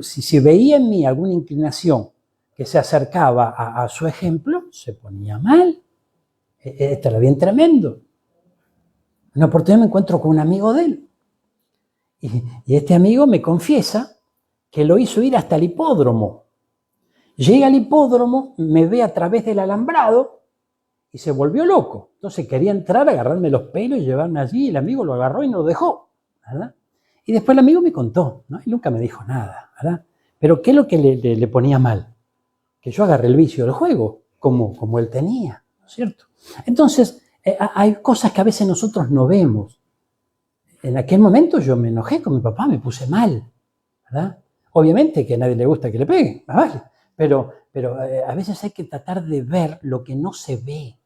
si veía en mí alguna inclinación que se acercaba a su ejemplo, se ponía mal. Esto era bien tremendo. Una oportunidad me encuentro con un amigo de él. Y este amigo me confiesa que lo hizo ir hasta el hipódromo. Llega al hipódromo, me ve a través del alambrado y se volvió loco. Entonces quería entrar, agarrarme los pelos y llevarme allí. Y el amigo lo agarró y no lo dejó, ¿verdad? Y después el amigo me contó, ¿no? Y nunca me dijo nada, ¿verdad? Pero ¿qué es lo que le ponía mal? Que yo agarré el vicio del juego, como él tenía, ¿no es cierto? Entonces, hay cosas que a veces nosotros no vemos. En aquel momento yo me enojé con mi papá, me puse mal, ¿verdad? Obviamente que a nadie le gusta que le peguen, ¿vale? Pero a veces hay que tratar de ver lo que no se ve.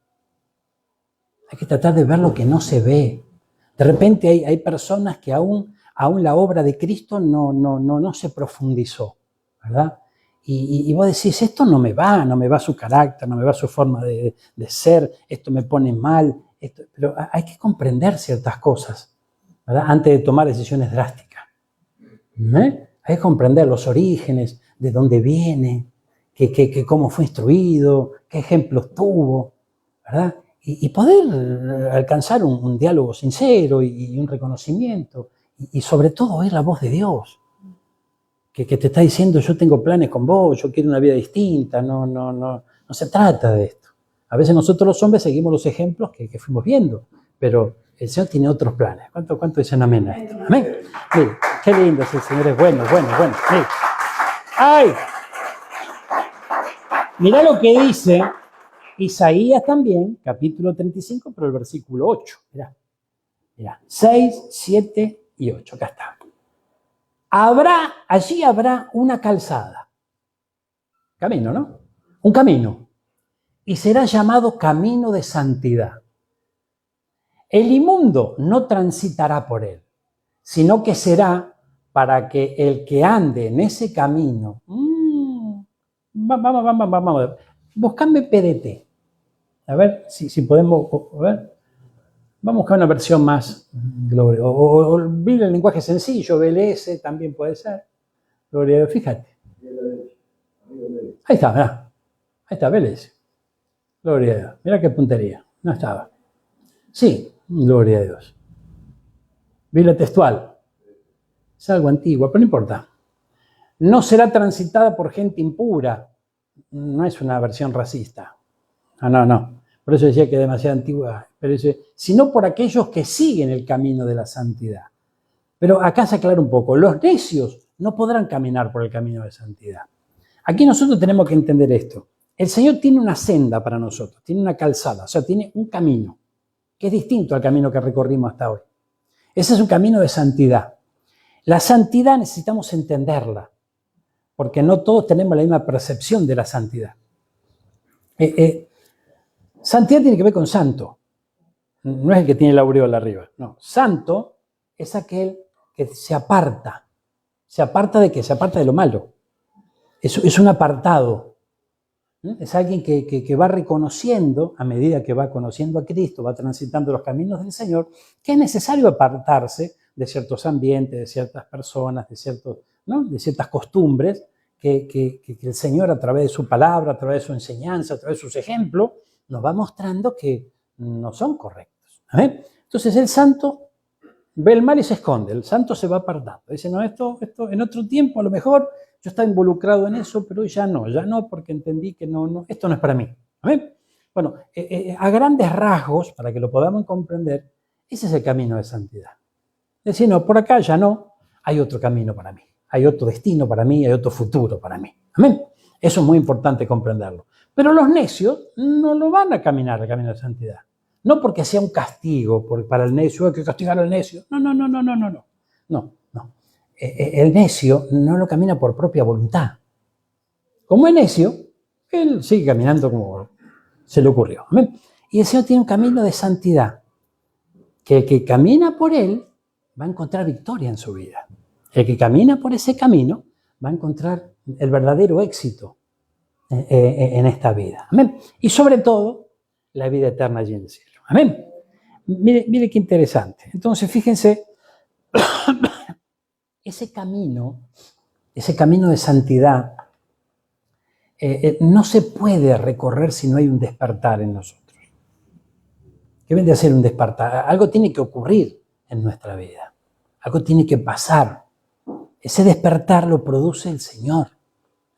Hay que tratar de ver lo que no se ve. De repente hay personas que aún la obra de Cristo no se profundizó, ¿verdad? Y vos decís, esto no me va su carácter, no me va su forma de ser, esto me pone mal, pero hay que comprender ciertas cosas, ¿verdad?, antes de tomar decisiones drásticas. Hay que comprender los orígenes, de dónde viene, cómo fue instruido, qué ejemplos tuvo, ¿verdad? Y poder alcanzar un diálogo sincero y un reconocimiento, y sobre todo oír la voz de Dios, que te está diciendo, yo tengo planes con vos, yo quiero una vida distinta, no se trata de esto. A veces nosotros los hombres seguimos los ejemplos que fuimos viendo, pero el Señor tiene otros planes. ¿Cuánto dicen amén a esto? Amén. Mire, qué lindo es el Señor, es bueno. Mire. ¡Ay! Mirá lo que dice Isaías también, capítulo 35, pero el versículo 8. Mirá. 6, 7 y 8. Acá está. Allí habrá una calzada. Camino, ¿no? Un camino. Y será llamado camino de santidad. El inmundo no transitará por él, sino que será para que el que ande en ese camino. Vamos. Buscame PDT. A ver si podemos. A ver. Vamos a buscar una versión más gloriosa. O Biblia en lenguaje sencillo, BLS también puede ser. Gloria a Dios, fíjate. Ahí está, mirá. Ahí está, BLS. Gloria a Dios. Mirá qué puntería. No estaba. Sí, gloria a Dios. Biblia textual. Es algo antiguo, pero no importa. No será transitada por gente impura. No es una versión racista. No. Por eso decía que es demasiado antigua. Pero dice, sino por aquellos que siguen el camino de la santidad. Pero acá se aclara un poco. Los necios no podrán caminar por el camino de santidad. Aquí nosotros tenemos que entender esto. El Señor tiene una senda para nosotros, tiene una calzada, o sea, tiene un camino que es distinto al camino que recorrimos hasta hoy. Ese es un camino de santidad. La santidad necesitamos entenderla, porque no todos tenemos la misma percepción de la santidad. Santidad tiene que ver con santo. No es el que tiene la aureola arriba. No, santo es aquel que se aparta. ¿Se aparta de qué? Se aparta de lo malo. Es un apartado. Es alguien que va reconociendo, a medida que va conociendo a Cristo, va transitando los caminos del Señor, que es necesario apartarse de ciertos ambientes, de ciertas personas, de ciertas costumbres que el Señor, a través de su palabra, a través de su enseñanza, a través de sus ejemplos, nos va mostrando que no son correctos. ¿Eh? Entonces el santo ve el mal y se esconde, el santo se va apartando. Dice, no, esto en otro tiempo a lo mejor yo estaba involucrado en eso, pero ya no, porque entendí que no, esto no es para mí. ¿Eh? Bueno, a grandes rasgos, para que lo podamos comprender, ese es el camino de santidad. Es decir, no, por acá ya no, hay otro camino para mí, hay otro destino para mí, hay otro futuro para mí. ¿Amén? Eso es muy importante comprenderlo. Pero los necios no lo van a caminar el camino de santidad. No porque sea un castigo para el necio, hay que castigar al necio. No. El necio no lo camina por propia voluntad. Como es necio, él sigue caminando como se le ocurrió. ¿Amén? Y el Señor tiene un camino de santidad, que el que camina por él va a encontrar victoria en su vida. El que camina por ese camino va a encontrar el verdadero éxito en esta vida. Amén. Y sobre todo, la vida eterna allí en el cielo. Amén. Mire qué interesante. Entonces, fíjense, ese camino de santidad no se puede recorrer si no hay un despertar en nosotros. ¿Qué viene a ser un despertar? Algo tiene que ocurrir en nuestra vida. Algo tiene que pasar. Ese despertar lo produce el Señor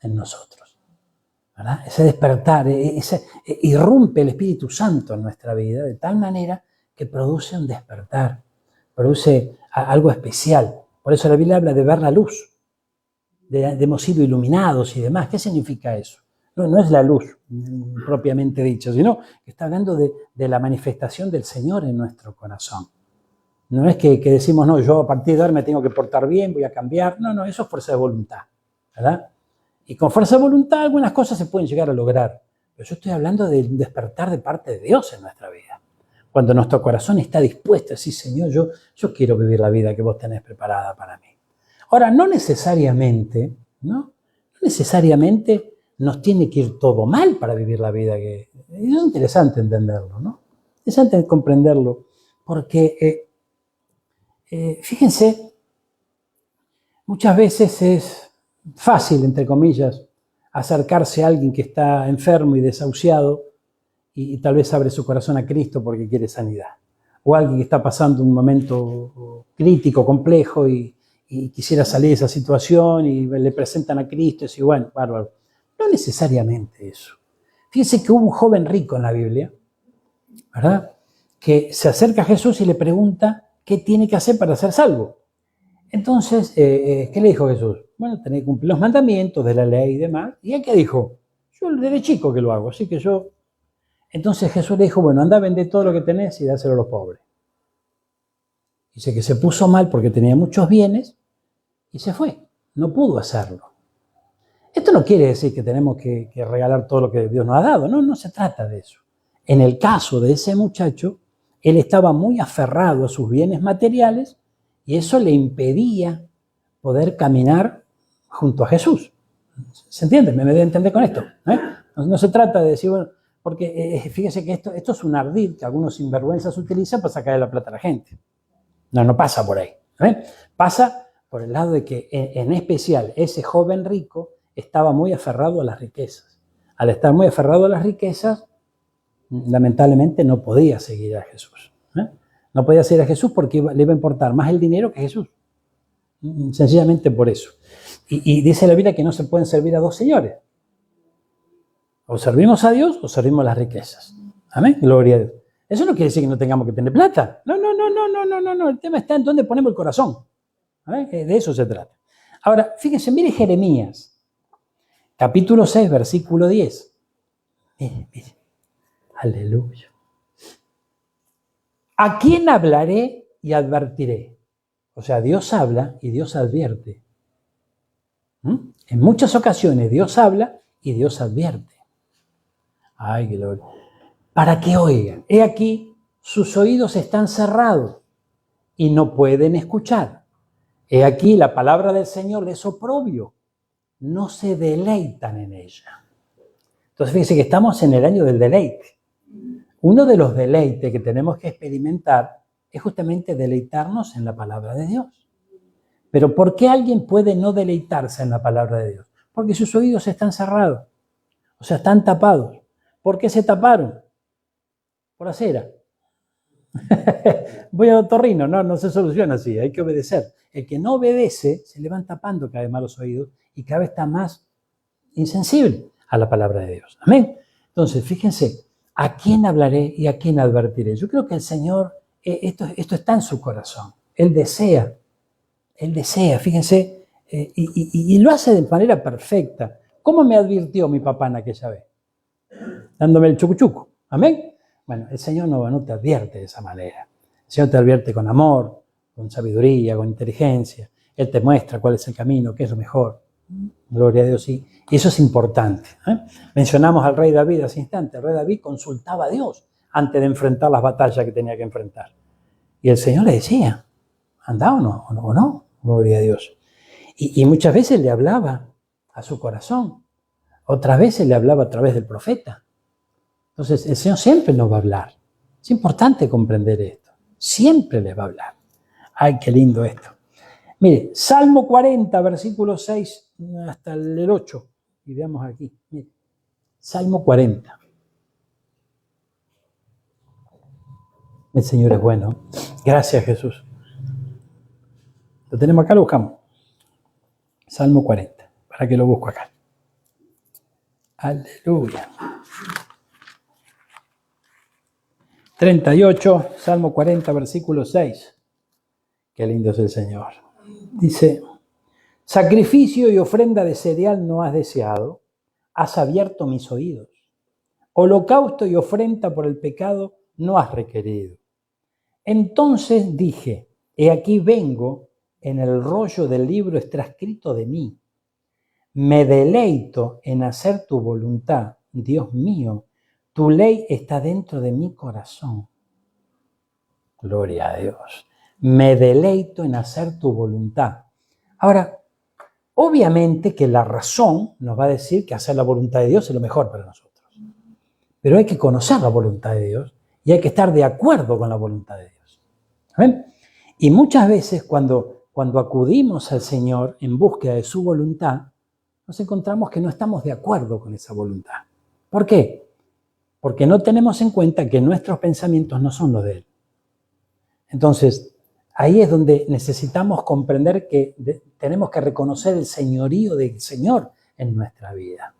en nosotros. ¿Verdad? Ese despertar, irrumpe el Espíritu Santo en nuestra vida de tal manera que produce un despertar, produce algo especial. Por eso la Biblia habla de ver la luz, de hemos sido iluminados y demás. ¿Qué significa eso? No es la luz propiamente dicha, sino que está hablando de la manifestación del Señor en nuestro corazón. No es que decimos, no, yo a partir de ahora me tengo que portar bien, voy a cambiar. No, eso es fuerza de voluntad, ¿verdad? Y con fuerza de voluntad algunas cosas se pueden llegar a lograr. Pero yo estoy hablando de un despertar de parte de Dios en nuestra vida. Cuando nuestro corazón está dispuesto a decir, Señor, yo quiero vivir la vida que vos tenés preparada para mí. Ahora, no necesariamente nos tiene que ir todo mal para vivir la vida que... Es interesante entenderlo, ¿no? Es interesante comprenderlo, porque, fíjense, muchas veces es fácil, entre comillas, acercarse a alguien que está enfermo y desahuciado y tal vez abre su corazón a Cristo porque quiere sanidad. O alguien que está pasando un momento crítico, complejo y quisiera salir de esa situación y le presentan a Cristo y dice, bueno, bárbaro. No necesariamente eso. Fíjense que hubo un joven rico en la Biblia, ¿verdad? Que se acerca a Jesús y le pregunta qué tiene que hacer para ser salvo. Entonces, ¿qué le dijo Jesús? Bueno, tenés que cumplir los mandamientos de la ley y demás. ¿Y él qué dijo? Yo desde chico que lo hago, así que yo... Entonces Jesús le dijo, bueno, anda a vender todo lo que tenés y dáselo a los pobres. Dice que se puso mal porque tenía muchos bienes y se fue. No pudo hacerlo. Esto no quiere decir que tenemos que regalar todo lo que Dios nos ha dado. No, no se trata de eso. En el caso de ese muchacho, él estaba muy aferrado a sus bienes materiales y eso le impedía poder caminar junto a Jesús. ¿Se entiende? Me debe entender con esto. No se trata de decir, bueno, porque fíjese que esto es un ardid que algunos sinvergüenzas utilizan para sacarle la plata a la gente. No pasa por ahí. Pasa por el lado de que, en especial, ese joven rico estaba muy aferrado a las riquezas. Al estar muy aferrado a las riquezas, lamentablemente no podía seguir a Jesús. No podía seguir a Jesús porque le iba a importar más el dinero que Jesús. Sencillamente por eso. Y dice la Biblia que no se pueden servir a dos señores. O servimos a Dios o servimos las riquezas. Amén, gloria a Dios. Eso no quiere decir que no tengamos que tener plata. No. El tema está en dónde ponemos el corazón. ¿Amén? De eso se trata. Ahora, fíjense, mire Jeremías, capítulo 6, versículo 10. Mire. Aleluya. ¿A quién hablaré y advertiré? O sea, Dios habla y Dios advierte. En muchas ocasiones Dios habla y Dios advierte. Ay, gloria. Para que oigan. He aquí, sus oídos están cerrados y no pueden escuchar. He aquí, la palabra del Señor es oprobio. No se deleitan en ella. Entonces, fíjense que estamos en el año del deleite. Uno de los deleites que tenemos que experimentar es justamente deleitarnos en la palabra de Dios. Pero ¿por qué alguien puede no deleitarse en la palabra de Dios? Porque sus oídos están cerrados, o sea, están tapados. ¿Por qué se taparon? Por la cera. Voy a otorrino, no se soluciona así, hay que obedecer. El que no obedece se le van tapando cada vez más los oídos y cada vez está más insensible a la palabra de Dios. Amén. Entonces, fíjense, ¿a quién hablaré y a quién advertiré? Yo creo que el Señor, esto está en su corazón. Él desea, fíjense, y lo hace de manera perfecta. ¿Cómo me advirtió mi papá en aquella vez? Dándome el chucuchuco. Amén. Bueno, el Señor no te advierte de esa manera. El Señor te advierte con amor, con sabiduría, con inteligencia. Él te muestra cuál es el camino, qué es lo mejor. Gloria a Dios, sí. Y eso es importante. Mencionamos al rey David hace instante. El rey David consultaba a Dios antes de enfrentar las batallas que tenía que enfrentar. Y el Señor le decía, anda o no. Gloria a Dios. Y muchas veces le hablaba a su corazón. Otras veces le hablaba a través del profeta. Entonces, el Señor siempre nos va a hablar. Es importante comprender esto. Siempre les va a hablar. Ay, qué lindo esto. Mire, Salmo 40, versículo 6 hasta el 8. Y veamos aquí. Mire, Salmo 40. El Señor es bueno. Gracias, Jesús. ¿Lo tenemos acá? Lo buscamos. Salmo 40. Para que lo busco acá. Aleluya. 38, Salmo 40, versículo 6. Qué lindo es el Señor. Dice, sacrificio y ofrenda de cereal no has deseado, has abierto mis oídos. Holocausto y ofrenda por el pecado no has requerido. Entonces dije, he aquí vengo, en el rollo del libro está escrito de mí. Me deleito en hacer tu voluntad, Dios mío. Tu ley está dentro de mi corazón. Gloria a Dios. Me deleito en hacer tu voluntad. Ahora, obviamente que la razón nos va a decir que hacer la voluntad de Dios es lo mejor para nosotros. Pero hay que conocer la voluntad de Dios y hay que estar de acuerdo con la voluntad de Dios. ¿Ven? Y muchas veces cuando acudimos al Señor en búsqueda de su voluntad, nos encontramos que no estamos de acuerdo con esa voluntad. ¿Por qué? Porque no tenemos en cuenta que nuestros pensamientos no son los de Él. Entonces, ahí es donde necesitamos comprender que tenemos que reconocer el señorío del Señor en nuestra vida.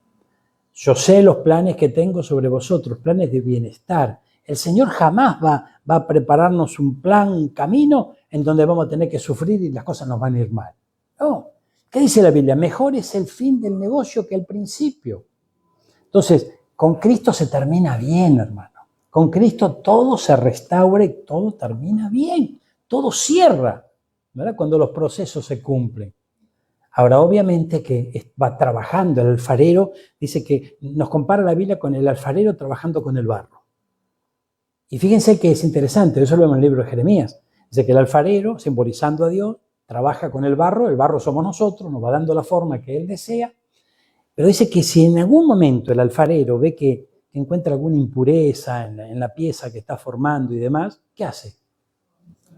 Yo sé los planes que tengo sobre vosotros, planes de bienestar. El Señor jamás va a prepararnos un plan, un camino en donde vamos a tener que sufrir y las cosas nos van a ir mal. No. ¿Qué dice la Biblia? Mejor es el fin del negocio que el principio. Entonces, con Cristo se termina bien, hermano. Con Cristo todo se restaura y todo termina bien. todo cierra, ¿verdad? Cuando los procesos se cumplen. Ahora, obviamente que va trabajando el alfarero, dice que nos compara la Biblia con el alfarero trabajando con el barro. Y fíjense que es interesante, eso lo vemos en el libro de Jeremías. Dice que el alfarero, simbolizando a Dios, trabaja con el barro somos nosotros, nos va dando la forma que Él desea, pero dice que si en algún momento el alfarero ve que encuentra alguna impureza en la pieza que está formando y demás, ¿qué hace?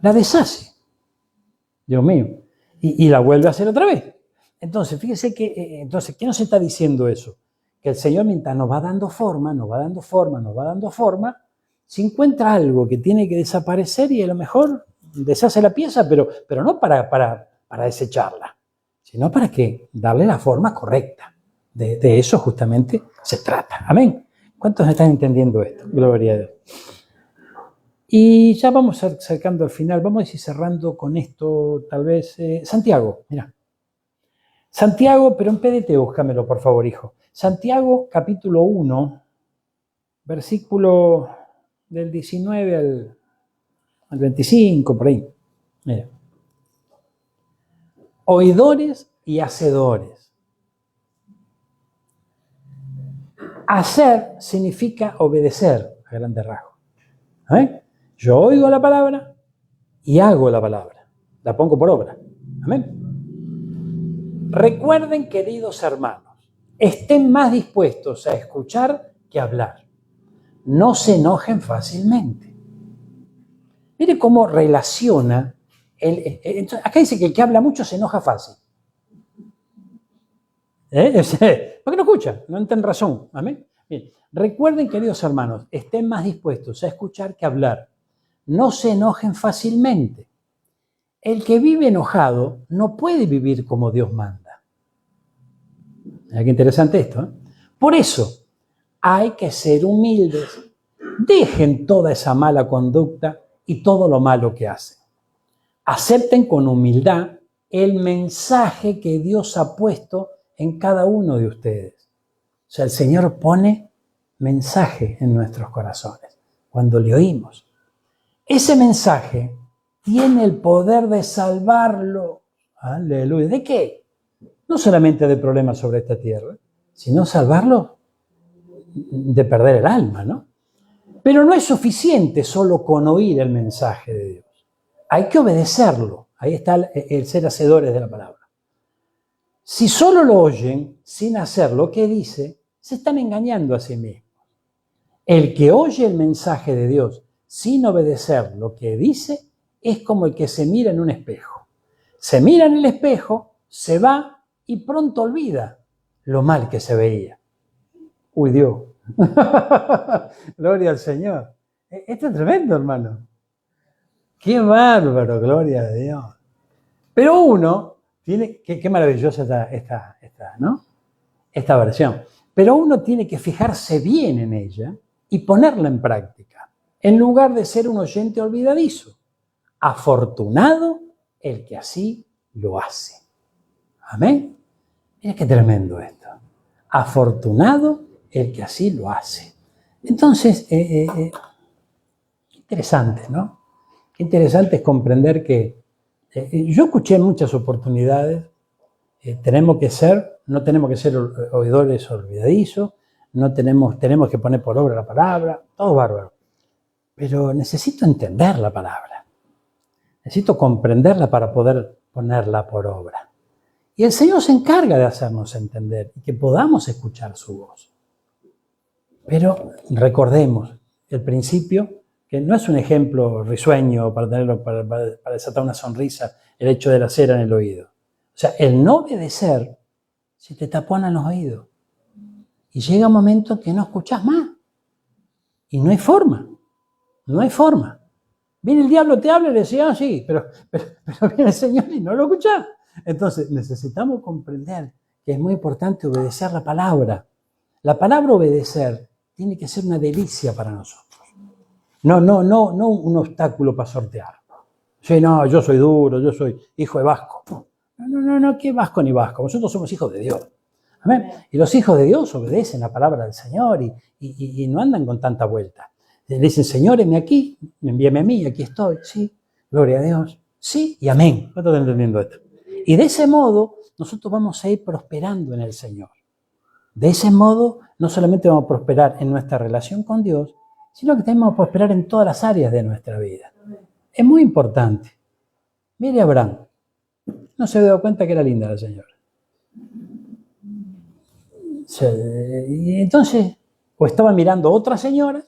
La deshace. Dios mío. Y la vuelve a hacer otra vez. Entonces, fíjese que, entonces, ¿qué nos está diciendo eso? Que el Señor, mientras nos va dando forma, si encuentra algo que tiene que desaparecer y a lo mejor deshace la pieza, pero no para desecharla, sino para que darle la forma correcta. De eso justamente se trata. Amén. ¿Cuántos están entendiendo esto? Gloria a Dios. Y ya vamos acercando al final, vamos a ir cerrando con esto, tal vez. Santiago, mira. Santiago, pero en PDT, búscamelo, por favor, hijo. Santiago, capítulo 1, versículo del 19 al 25, por ahí. Mira. Oidores y hacedores. Hacer significa obedecer, a grandes rasgos. ¿Amén? Yo oigo la palabra y hago la palabra. La pongo por obra. Amén. Recuerden, queridos hermanos, estén más dispuestos a escuchar que a hablar. No se enojen fácilmente. Mire cómo relaciona. Acá dice que el que habla mucho se enoja fácil. ¿Por qué no escucha? No tienen razón. Amén. Bien. Recuerden, queridos hermanos, estén más dispuestos a escuchar que a hablar. No se enojen fácilmente. El que vive enojado no puede vivir como Dios manda. Mira qué interesante esto, ¿eh? Por eso hay que ser humildes. Dejen toda esa mala conducta y todo lo malo que hacen. Acepten con humildad el mensaje que Dios ha puesto en cada uno de ustedes. O sea, el Señor pone mensaje en nuestros corazones cuando le oímos. Ese mensaje tiene el poder de salvarlo. Aleluya. ¿De qué? No solamente de problemas sobre esta tierra, sino salvarlo de perder el alma, ¿no? Pero no es suficiente solo con oír el mensaje de Dios. Hay que obedecerlo. Ahí está el ser hacedores de la palabra. Si solo lo oyen sin hacer lo que dice, se están engañando a sí mismos. El que oye el mensaje de Dios sin obedecer lo que dice es como el que se mira en un espejo. Se mira en el espejo, se va y pronto olvida lo mal que se veía. Uy, Dios. Gloria al Señor. Esto es tremendo, hermano. Qué bárbaro, gloria a Dios. Pero uno tiene, qué maravillosa esta versión. Pero uno tiene que fijarse bien en ella y ponerla en práctica, en lugar de ser un oyente olvidadizo. Afortunado el que así lo hace. Amén. Mira qué tremendo esto. Afortunado el que así lo hace. Entonces, interesante, ¿no? Qué interesante es comprender que yo escuché en muchas oportunidades, no tenemos que ser oidores olvidadizos, tenemos que poner por obra la palabra, todo bárbaro. Pero necesito entender la palabra. Necesito comprenderla para poder ponerla por obra. Y el Señor se encarga de hacernos entender y que podamos escuchar su voz. Pero recordemos el principio, que no es un ejemplo risueño para desatar una sonrisa, el hecho de la cera en el oído. O sea, el no obedecer se te taponan los oídos. Y llega un momento que no escuchás más. Y no hay forma. No hay forma. Viene el diablo, te habla y le decía, sí, pero viene el Señor y no lo escuchás. Entonces, necesitamos comprender que es muy importante obedecer la palabra. La palabra obedecer tiene que ser una delicia para nosotros. No un obstáculo para sortear. Sí, no, yo soy duro, yo soy hijo de vasco. No, ¿qué vasco ni vasco? Nosotros somos hijos de Dios. ¿Amén? Y los hijos de Dios obedecen la palabra del Señor y no andan con tanta vuelta. Le dicen, Señor, heme aquí, envíame a mí, aquí estoy. Sí, Gloria a Dios. Sí y amén. ¿Cuánto están entendiendo esto? Y de ese modo, nosotros vamos a ir prosperando en el Señor. De ese modo, no solamente vamos a prosperar en nuestra relación con Dios, sino que también vamos a prosperar en todas las áreas de nuestra vida. Es muy importante. Mire a Abraham. No se había dado cuenta que era linda la señora. Y entonces, o estaba mirando a otra señora,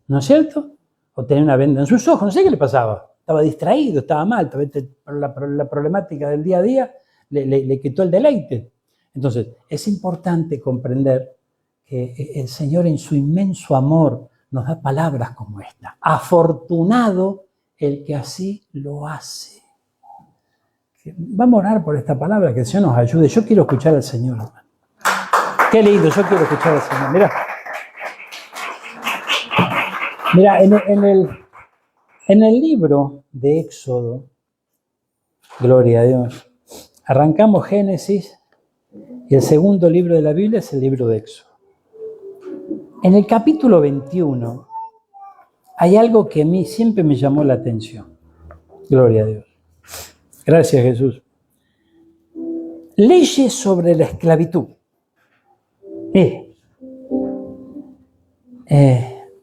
¿no es cierto? O tenía una venda en sus ojos, no sé qué le pasaba. Estaba distraído, estaba mal, la problemática del día a día le quitó el deleite. Entonces, es importante comprender que el Señor en su inmenso amor nos da palabras como esta. Afortunado el que así lo hace. Vamos a orar por esta palabra, que el Señor nos ayude. Yo quiero escuchar al Señor, hermano. Qué lindo, yo quiero escuchar al Señor. Mira, en el libro de Éxodo, gloria a Dios, arrancamos Génesis y el segundo libro de la Biblia es el libro de Éxodo. En el capítulo 21 hay algo que a mí siempre me llamó la atención. Gloria a Dios. Gracias, Jesús. Leyes sobre la esclavitud.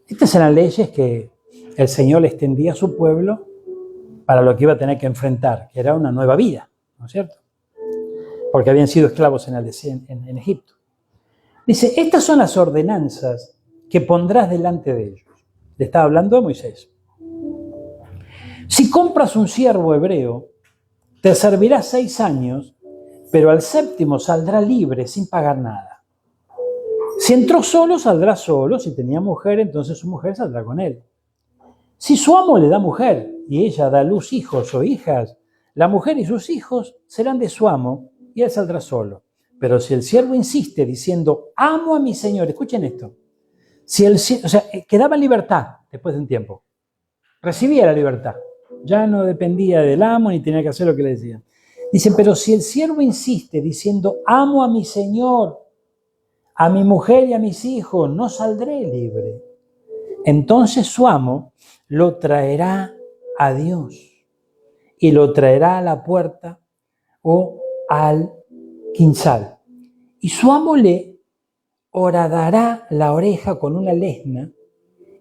Estas eran leyes que el Señor le extendía a su pueblo para lo que iba a tener que enfrentar, que era una nueva vida, ¿no es cierto? Porque habían sido esclavos en Egipto. Dice, estas son las ordenanzas que pondrás delante de ellos. Le estaba hablando a Moisés. Si compras un siervo hebreo, te servirá 6 años, pero al 7º saldrá libre sin pagar nada. Si entró solo, saldrá solo. Si tenía mujer, entonces su mujer saldrá con él. Si su amo le da mujer y ella da a luz hijos o hijas, la mujer y sus hijos serán de su amo y él saldrá solo. Pero si el siervo insiste diciendo, amo a mi señor, escuchen esto, quedaba en libertad después de un tiempo. Recibía la libertad. Ya no dependía del amo ni tenía que hacer lo que le decían. Dicen, pero si el siervo insiste diciendo, amo a mi señor, a mi mujer y a mis hijos, no saldré libre. Entonces su amo lo traerá a Dios y lo traerá a la puerta o al quinzal. Y su amo le horadará la oreja con una lesna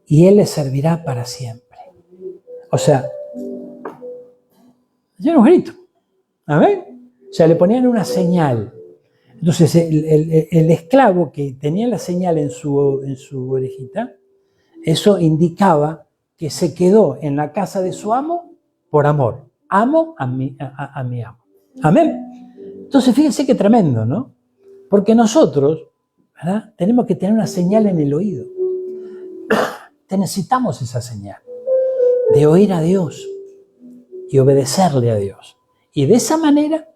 y él le servirá para siempre. O sea, ya un grito. A ver, o sea, le ponían una señal. Entonces, el esclavo que tenía la señal en su orejita, eso indicaba que se quedó en la casa de su amo por amor. Amo a mi amo. Amén. Entonces, fíjense qué tremendo, ¿no? Porque nosotros, ¿verdad?, tenemos que tener una señal en el oído. Necesitamos esa señal de oír a Dios y obedecerle a Dios. Y de esa manera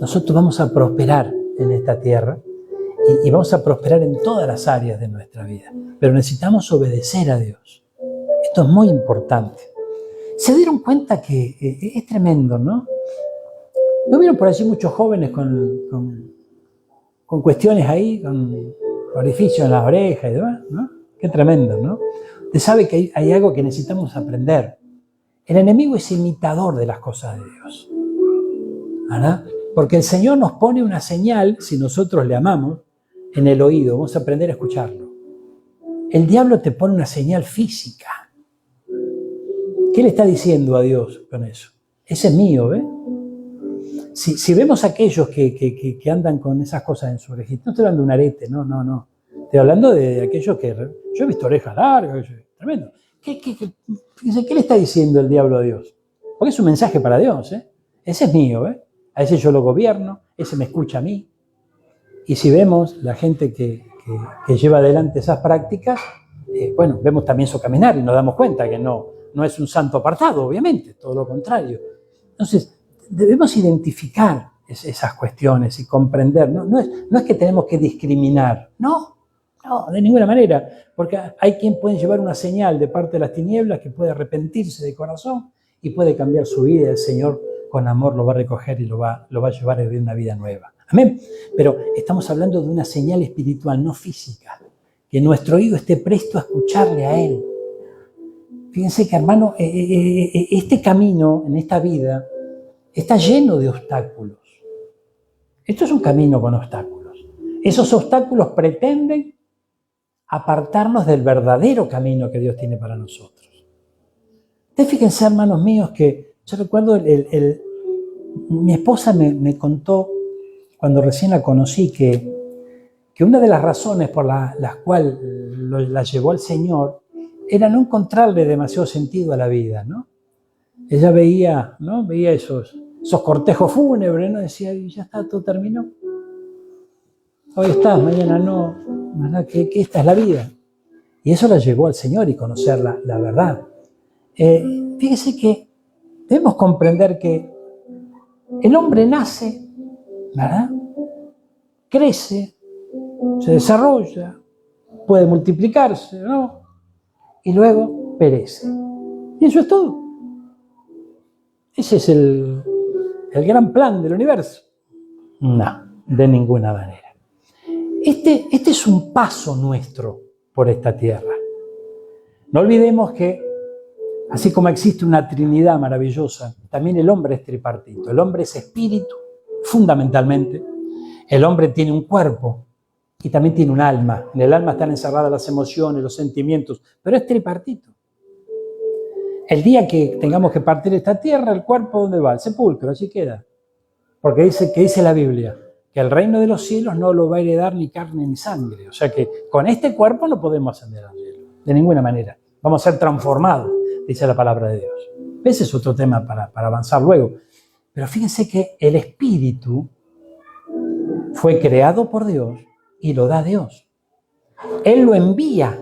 nosotros vamos a prosperar en esta tierra y vamos a prosperar en todas las áreas de nuestra vida. Pero necesitamos obedecer a Dios. Esto es muy importante. Se dieron cuenta que es tremendo, ¿no? ¿No vieron por allí muchos jóvenes con cuestiones ahí, con orificios en las orejas y demás, ¿no? Qué tremendo, ¿no? Usted sabe que hay algo que necesitamos aprender. El enemigo es imitador de las cosas de Dios, ¿verdad? Porque el Señor nos pone una señal, si nosotros le amamos, en el oído. Vamos a aprender a escucharlo. El diablo te pone una señal física. ¿Qué le está diciendo a Dios con eso? Ese es mío, ¿ves? Si vemos a aquellos que andan con esas cosas en su orejita, no estoy hablando de un arete, no. Estoy hablando de aquellos que... Yo he visto orejas largas, tremendo. ¿Qué le está diciendo el diablo a Dios? Porque es un mensaje para Dios, ¿eh? Ese es mío, ¿eh? A ese yo lo gobierno, ese me escucha a mí. Y si vemos la gente que lleva adelante esas prácticas, bueno, vemos también su caminar y nos damos cuenta que no es un santo apartado, obviamente, todo lo contrario. Entonces, debemos identificar esas cuestiones y comprender. No es que tenemos que discriminar, no, de ninguna manera, porque hay quien puede llevar una señal de parte de las tinieblas que puede arrepentirse de corazón y puede cambiar su vida y el Señor con amor lo va a recoger y lo va a llevar a vivir una vida nueva. Amén. Pero estamos hablando de una señal espiritual, no física. Que nuestro oído esté presto a escucharle a Él. Fíjense que, hermano, este camino en esta vida está lleno de obstáculos. Esto es un camino con obstáculos. Esos obstáculos pretenden apartarnos del verdadero camino que Dios tiene para nosotros. Ustedes fíjense, hermanos míos, que yo recuerdo, mi esposa me contó, cuando recién la conocí, que una de las razones por las cuales la llevó al Señor era no encontrarle demasiado sentido a la vida, ¿no? Ella veía, ¿no? Veía esos cortejos fúnebres, ¿no? Decía, ya está, todo terminó. Hoy estás, mañana no, ¿verdad? Que esta es la vida. Y eso la llevó al Señor y conocer la verdad. Fíjese que debemos comprender que el hombre nace, ¿verdad? Crece, se desarrolla, puede multiplicarse, ¿no? Y luego perece. Y eso es todo. Ese es el gran plan del universo. No, de ninguna manera. Este es un paso nuestro por esta tierra. No olvidemos que, así como existe una Trinidad maravillosa, también el hombre es tripartito. El hombre es espíritu, fundamentalmente. El hombre tiene un cuerpo y también tiene un alma. En el alma están encerradas las emociones, los sentimientos, pero es tripartito. El día que tengamos que partir esta tierra, el cuerpo, ¿dónde va? Al sepulcro, allí queda. Porque dice la Biblia, que el reino de los cielos no lo va a heredar ni carne ni sangre. O sea que con este cuerpo no podemos ascender al cielo, de ninguna manera. Vamos a ser transformados, dice la palabra de Dios. Ese es otro tema para avanzar luego. Pero fíjense que el espíritu fue creado por Dios y lo da Dios. Él lo envía.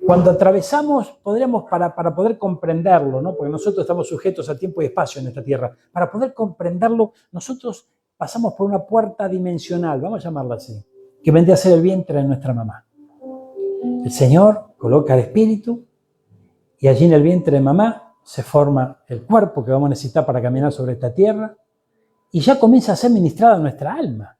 Cuando atravesamos, podríamos, para poder comprenderlo, ¿no? Porque nosotros estamos sujetos a tiempo y espacio en esta tierra, para poder comprenderlo, nosotros pasamos por una puerta dimensional, vamos a llamarla así, que vendría a ser el vientre de nuestra mamá. El Señor coloca el espíritu y allí en el vientre de mamá se forma el cuerpo que vamos a necesitar para caminar sobre esta tierra y ya comienza a ser ministrada nuestra alma.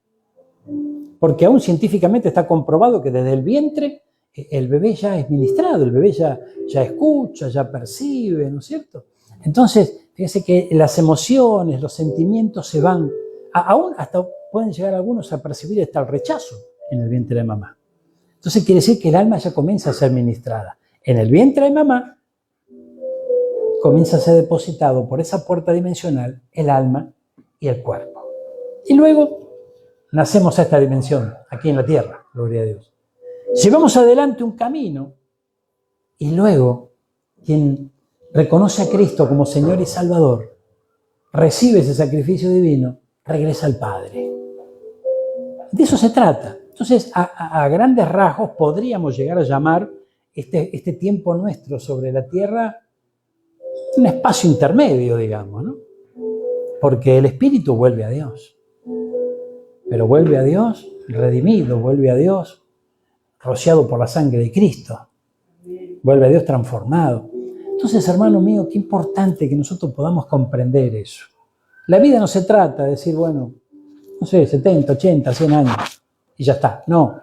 Porque aún científicamente está comprobado que desde el vientre el bebé ya es ministrado, el bebé ya escucha, ya percibe, ¿no es cierto? Entonces, fíjense que las emociones, los sentimientos se van, aún hasta pueden llegar algunos a percibir hasta el rechazo en el vientre de mamá. Entonces quiere decir que el alma ya comienza a ser ministrada. En el vientre de mamá comienza a ser depositado por esa puerta dimensional el alma y el cuerpo. Y luego nacemos a esta dimensión, aquí en la tierra, gloria a Dios. Llevamos adelante un camino y luego quien reconoce a Cristo como Señor y Salvador, recibe ese sacrificio divino, regresa al Padre. De eso se trata. Entonces, a grandes rasgos podríamos llegar a llamar este tiempo nuestro sobre la tierra un espacio intermedio, digamos, ¿no? Porque el espíritu vuelve a Dios. Pero vuelve a Dios redimido, vuelve a Dios rociado por la sangre de Cristo. Vuelve a Dios transformado. Entonces, hermano mío, qué importante que nosotros podamos comprender eso. La vida no se trata de decir, bueno, no sé, 70, 80, 100 años y ya está. No.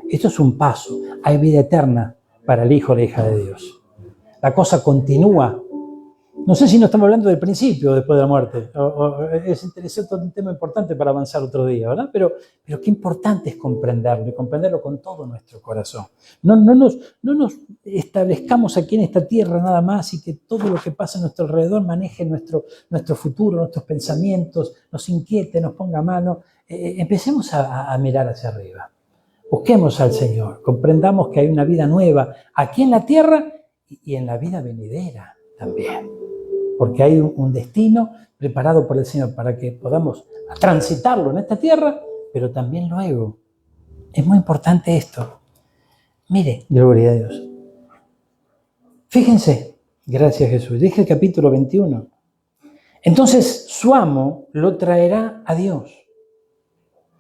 Esto es un paso. Hay vida eterna para el Hijo o la hija de Dios. La cosa continúa. No sé si no estamos hablando del principio después de la muerte. Es interesante, un tema importante para avanzar otro día, ¿verdad? Pero qué importante es comprenderlo y comprenderlo con todo nuestro corazón. No nos establezcamos aquí en esta tierra nada más y que todo lo que pasa a nuestro alrededor maneje nuestro futuro, nuestros pensamientos, nos inquiete, nos ponga mano. Empecemos a mirar hacia arriba. Busquemos al Señor, comprendamos que hay una vida nueva aquí en la tierra y en la vida venidera también. Porque hay un destino preparado por el Señor para que podamos transitarlo en esta tierra, pero también luego. Es muy importante esto. Mire, gloria a Dios. Fíjense, gracias Jesús, dije el capítulo 21. Entonces su amo lo traerá a Dios.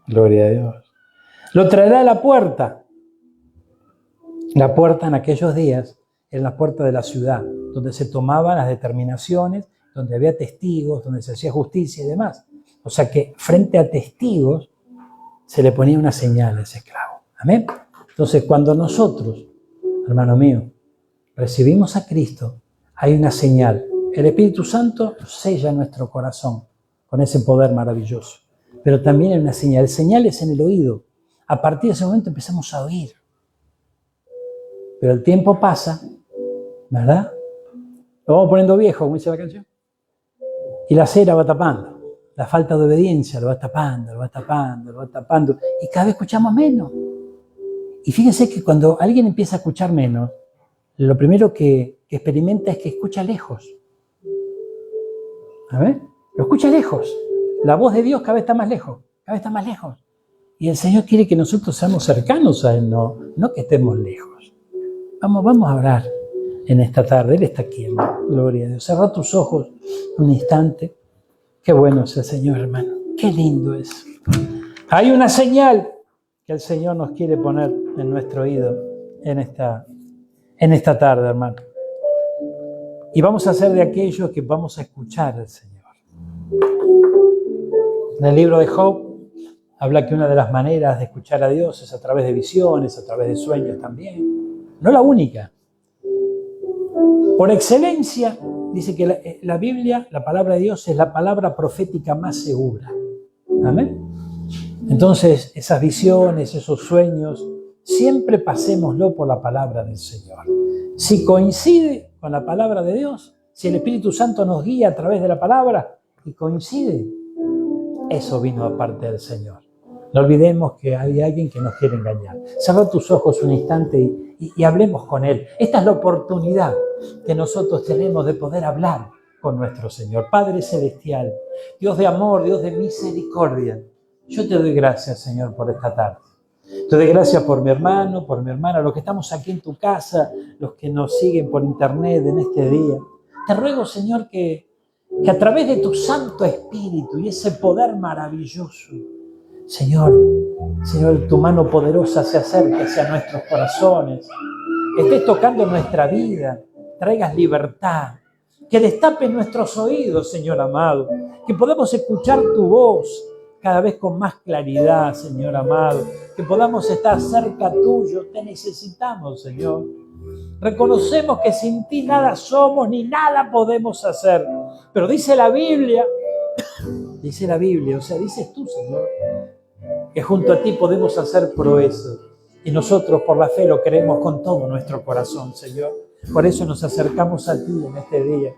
Gloria a Dios. Lo traerá a la puerta. La puerta en aquellos días era la puerta de la ciudad, donde se tomaban las determinaciones, donde había testigos, donde se hacía justicia y demás. O sea que frente a testigos se le ponía una señal a ese esclavo. Amén. Entonces cuando nosotros, hermano mío, recibimos a Cristo, hay una señal. El Espíritu Santo sella nuestro corazón con ese poder maravilloso. Pero también hay una señal. Señales en el oído. A partir de ese momento empezamos a oír. Pero el tiempo pasa, ¿verdad? Lo vamos poniendo viejo, como dice la canción. Y la cera va tapando. La falta de obediencia lo va tapando, lo va tapando, lo va tapando. Y cada vez escuchamos menos. Y fíjense que cuando alguien empieza a escuchar menos, lo primero que experimenta es que escucha lejos. A ver, lo escucha lejos. La voz de Dios cada vez está más lejos, cada vez está más lejos. Y el Señor quiere que nosotros seamos cercanos a Él, no que estemos lejos. Vamos a orar en esta tarde. Él está aquí, hermano. Gloria a Dios. Cerra tus ojos un instante. Qué bueno es el Señor, hermano. Qué lindo es. Hay una señal que el Señor nos quiere poner en nuestro oído en esta tarde, hermano. Y vamos a ser de aquellos que vamos a escuchar al Señor. En el libro de Job habla que una de las maneras de escuchar a Dios es a través de visiones, a través de sueños también. No la única. Por excelencia, dice que la Biblia, la palabra de Dios, es la palabra profética más segura. Amén. Entonces, esas visiones, esos sueños, siempre pasémoslo por la palabra del Señor. Si coincide con la palabra de Dios, si el Espíritu Santo nos guía a través de la palabra y coincide, eso vino aparte del Señor. No olvidemos que hay alguien que nos quiere engañar. Cerra tus ojos un instante y hablemos con Él. Esta es la oportunidad que nosotros tenemos de poder hablar con nuestro Señor. Padre Celestial, Dios de amor, Dios de misericordia, yo te doy gracias, Señor, por esta tarde. Te doy gracias por mi hermano, por mi hermana, los que estamos aquí en tu casa, los que nos siguen por internet en este día. Te ruego, Señor, que a través de tu Santo Espíritu y ese poder maravilloso, Señor, tu mano poderosa se acerque hacia nuestros corazones, estés tocando nuestra vida, traigas libertad, que destapes nuestros oídos, Señor amado, que podamos escuchar tu voz cada vez con más claridad, Señor amado, que podamos estar cerca tuyo. Te necesitamos, Señor. Reconocemos que sin ti nada somos ni nada podemos hacer, pero dice la Biblia, o sea, dices tú, Señor, que junto a ti podemos hacer proezas. Y nosotros por la fe lo creemos con todo nuestro corazón, Señor. Por eso nos acercamos a ti en este día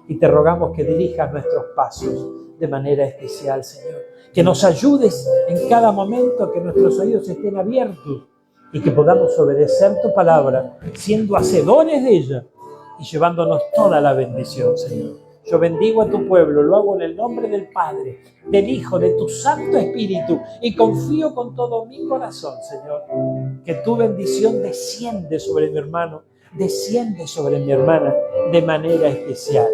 y te rogamos que dirijas nuestros pasos de manera especial, Señor. Que nos ayudes en cada momento, que nuestros oídos estén abiertos y que podamos obedecer tu palabra, siendo hacedores de ella y llevándonos toda la bendición, Señor. Yo bendigo a tu pueblo, lo hago en el nombre del Padre, del Hijo, de tu Santo Espíritu y confío con todo mi corazón, Señor, que tu bendición desciende sobre mi hermano, desciende sobre mi hermana de manera especial.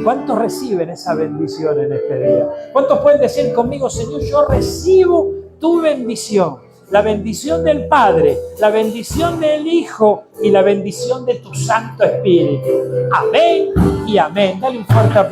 ¿Cuántos reciben esa bendición en este día? ¿Cuántos pueden decir conmigo, Señor, yo recibo tu bendición? La bendición del Padre, la bendición del Hijo y la bendición de tu Santo Espíritu. Amén y amén. Dale un fuerte aplauso.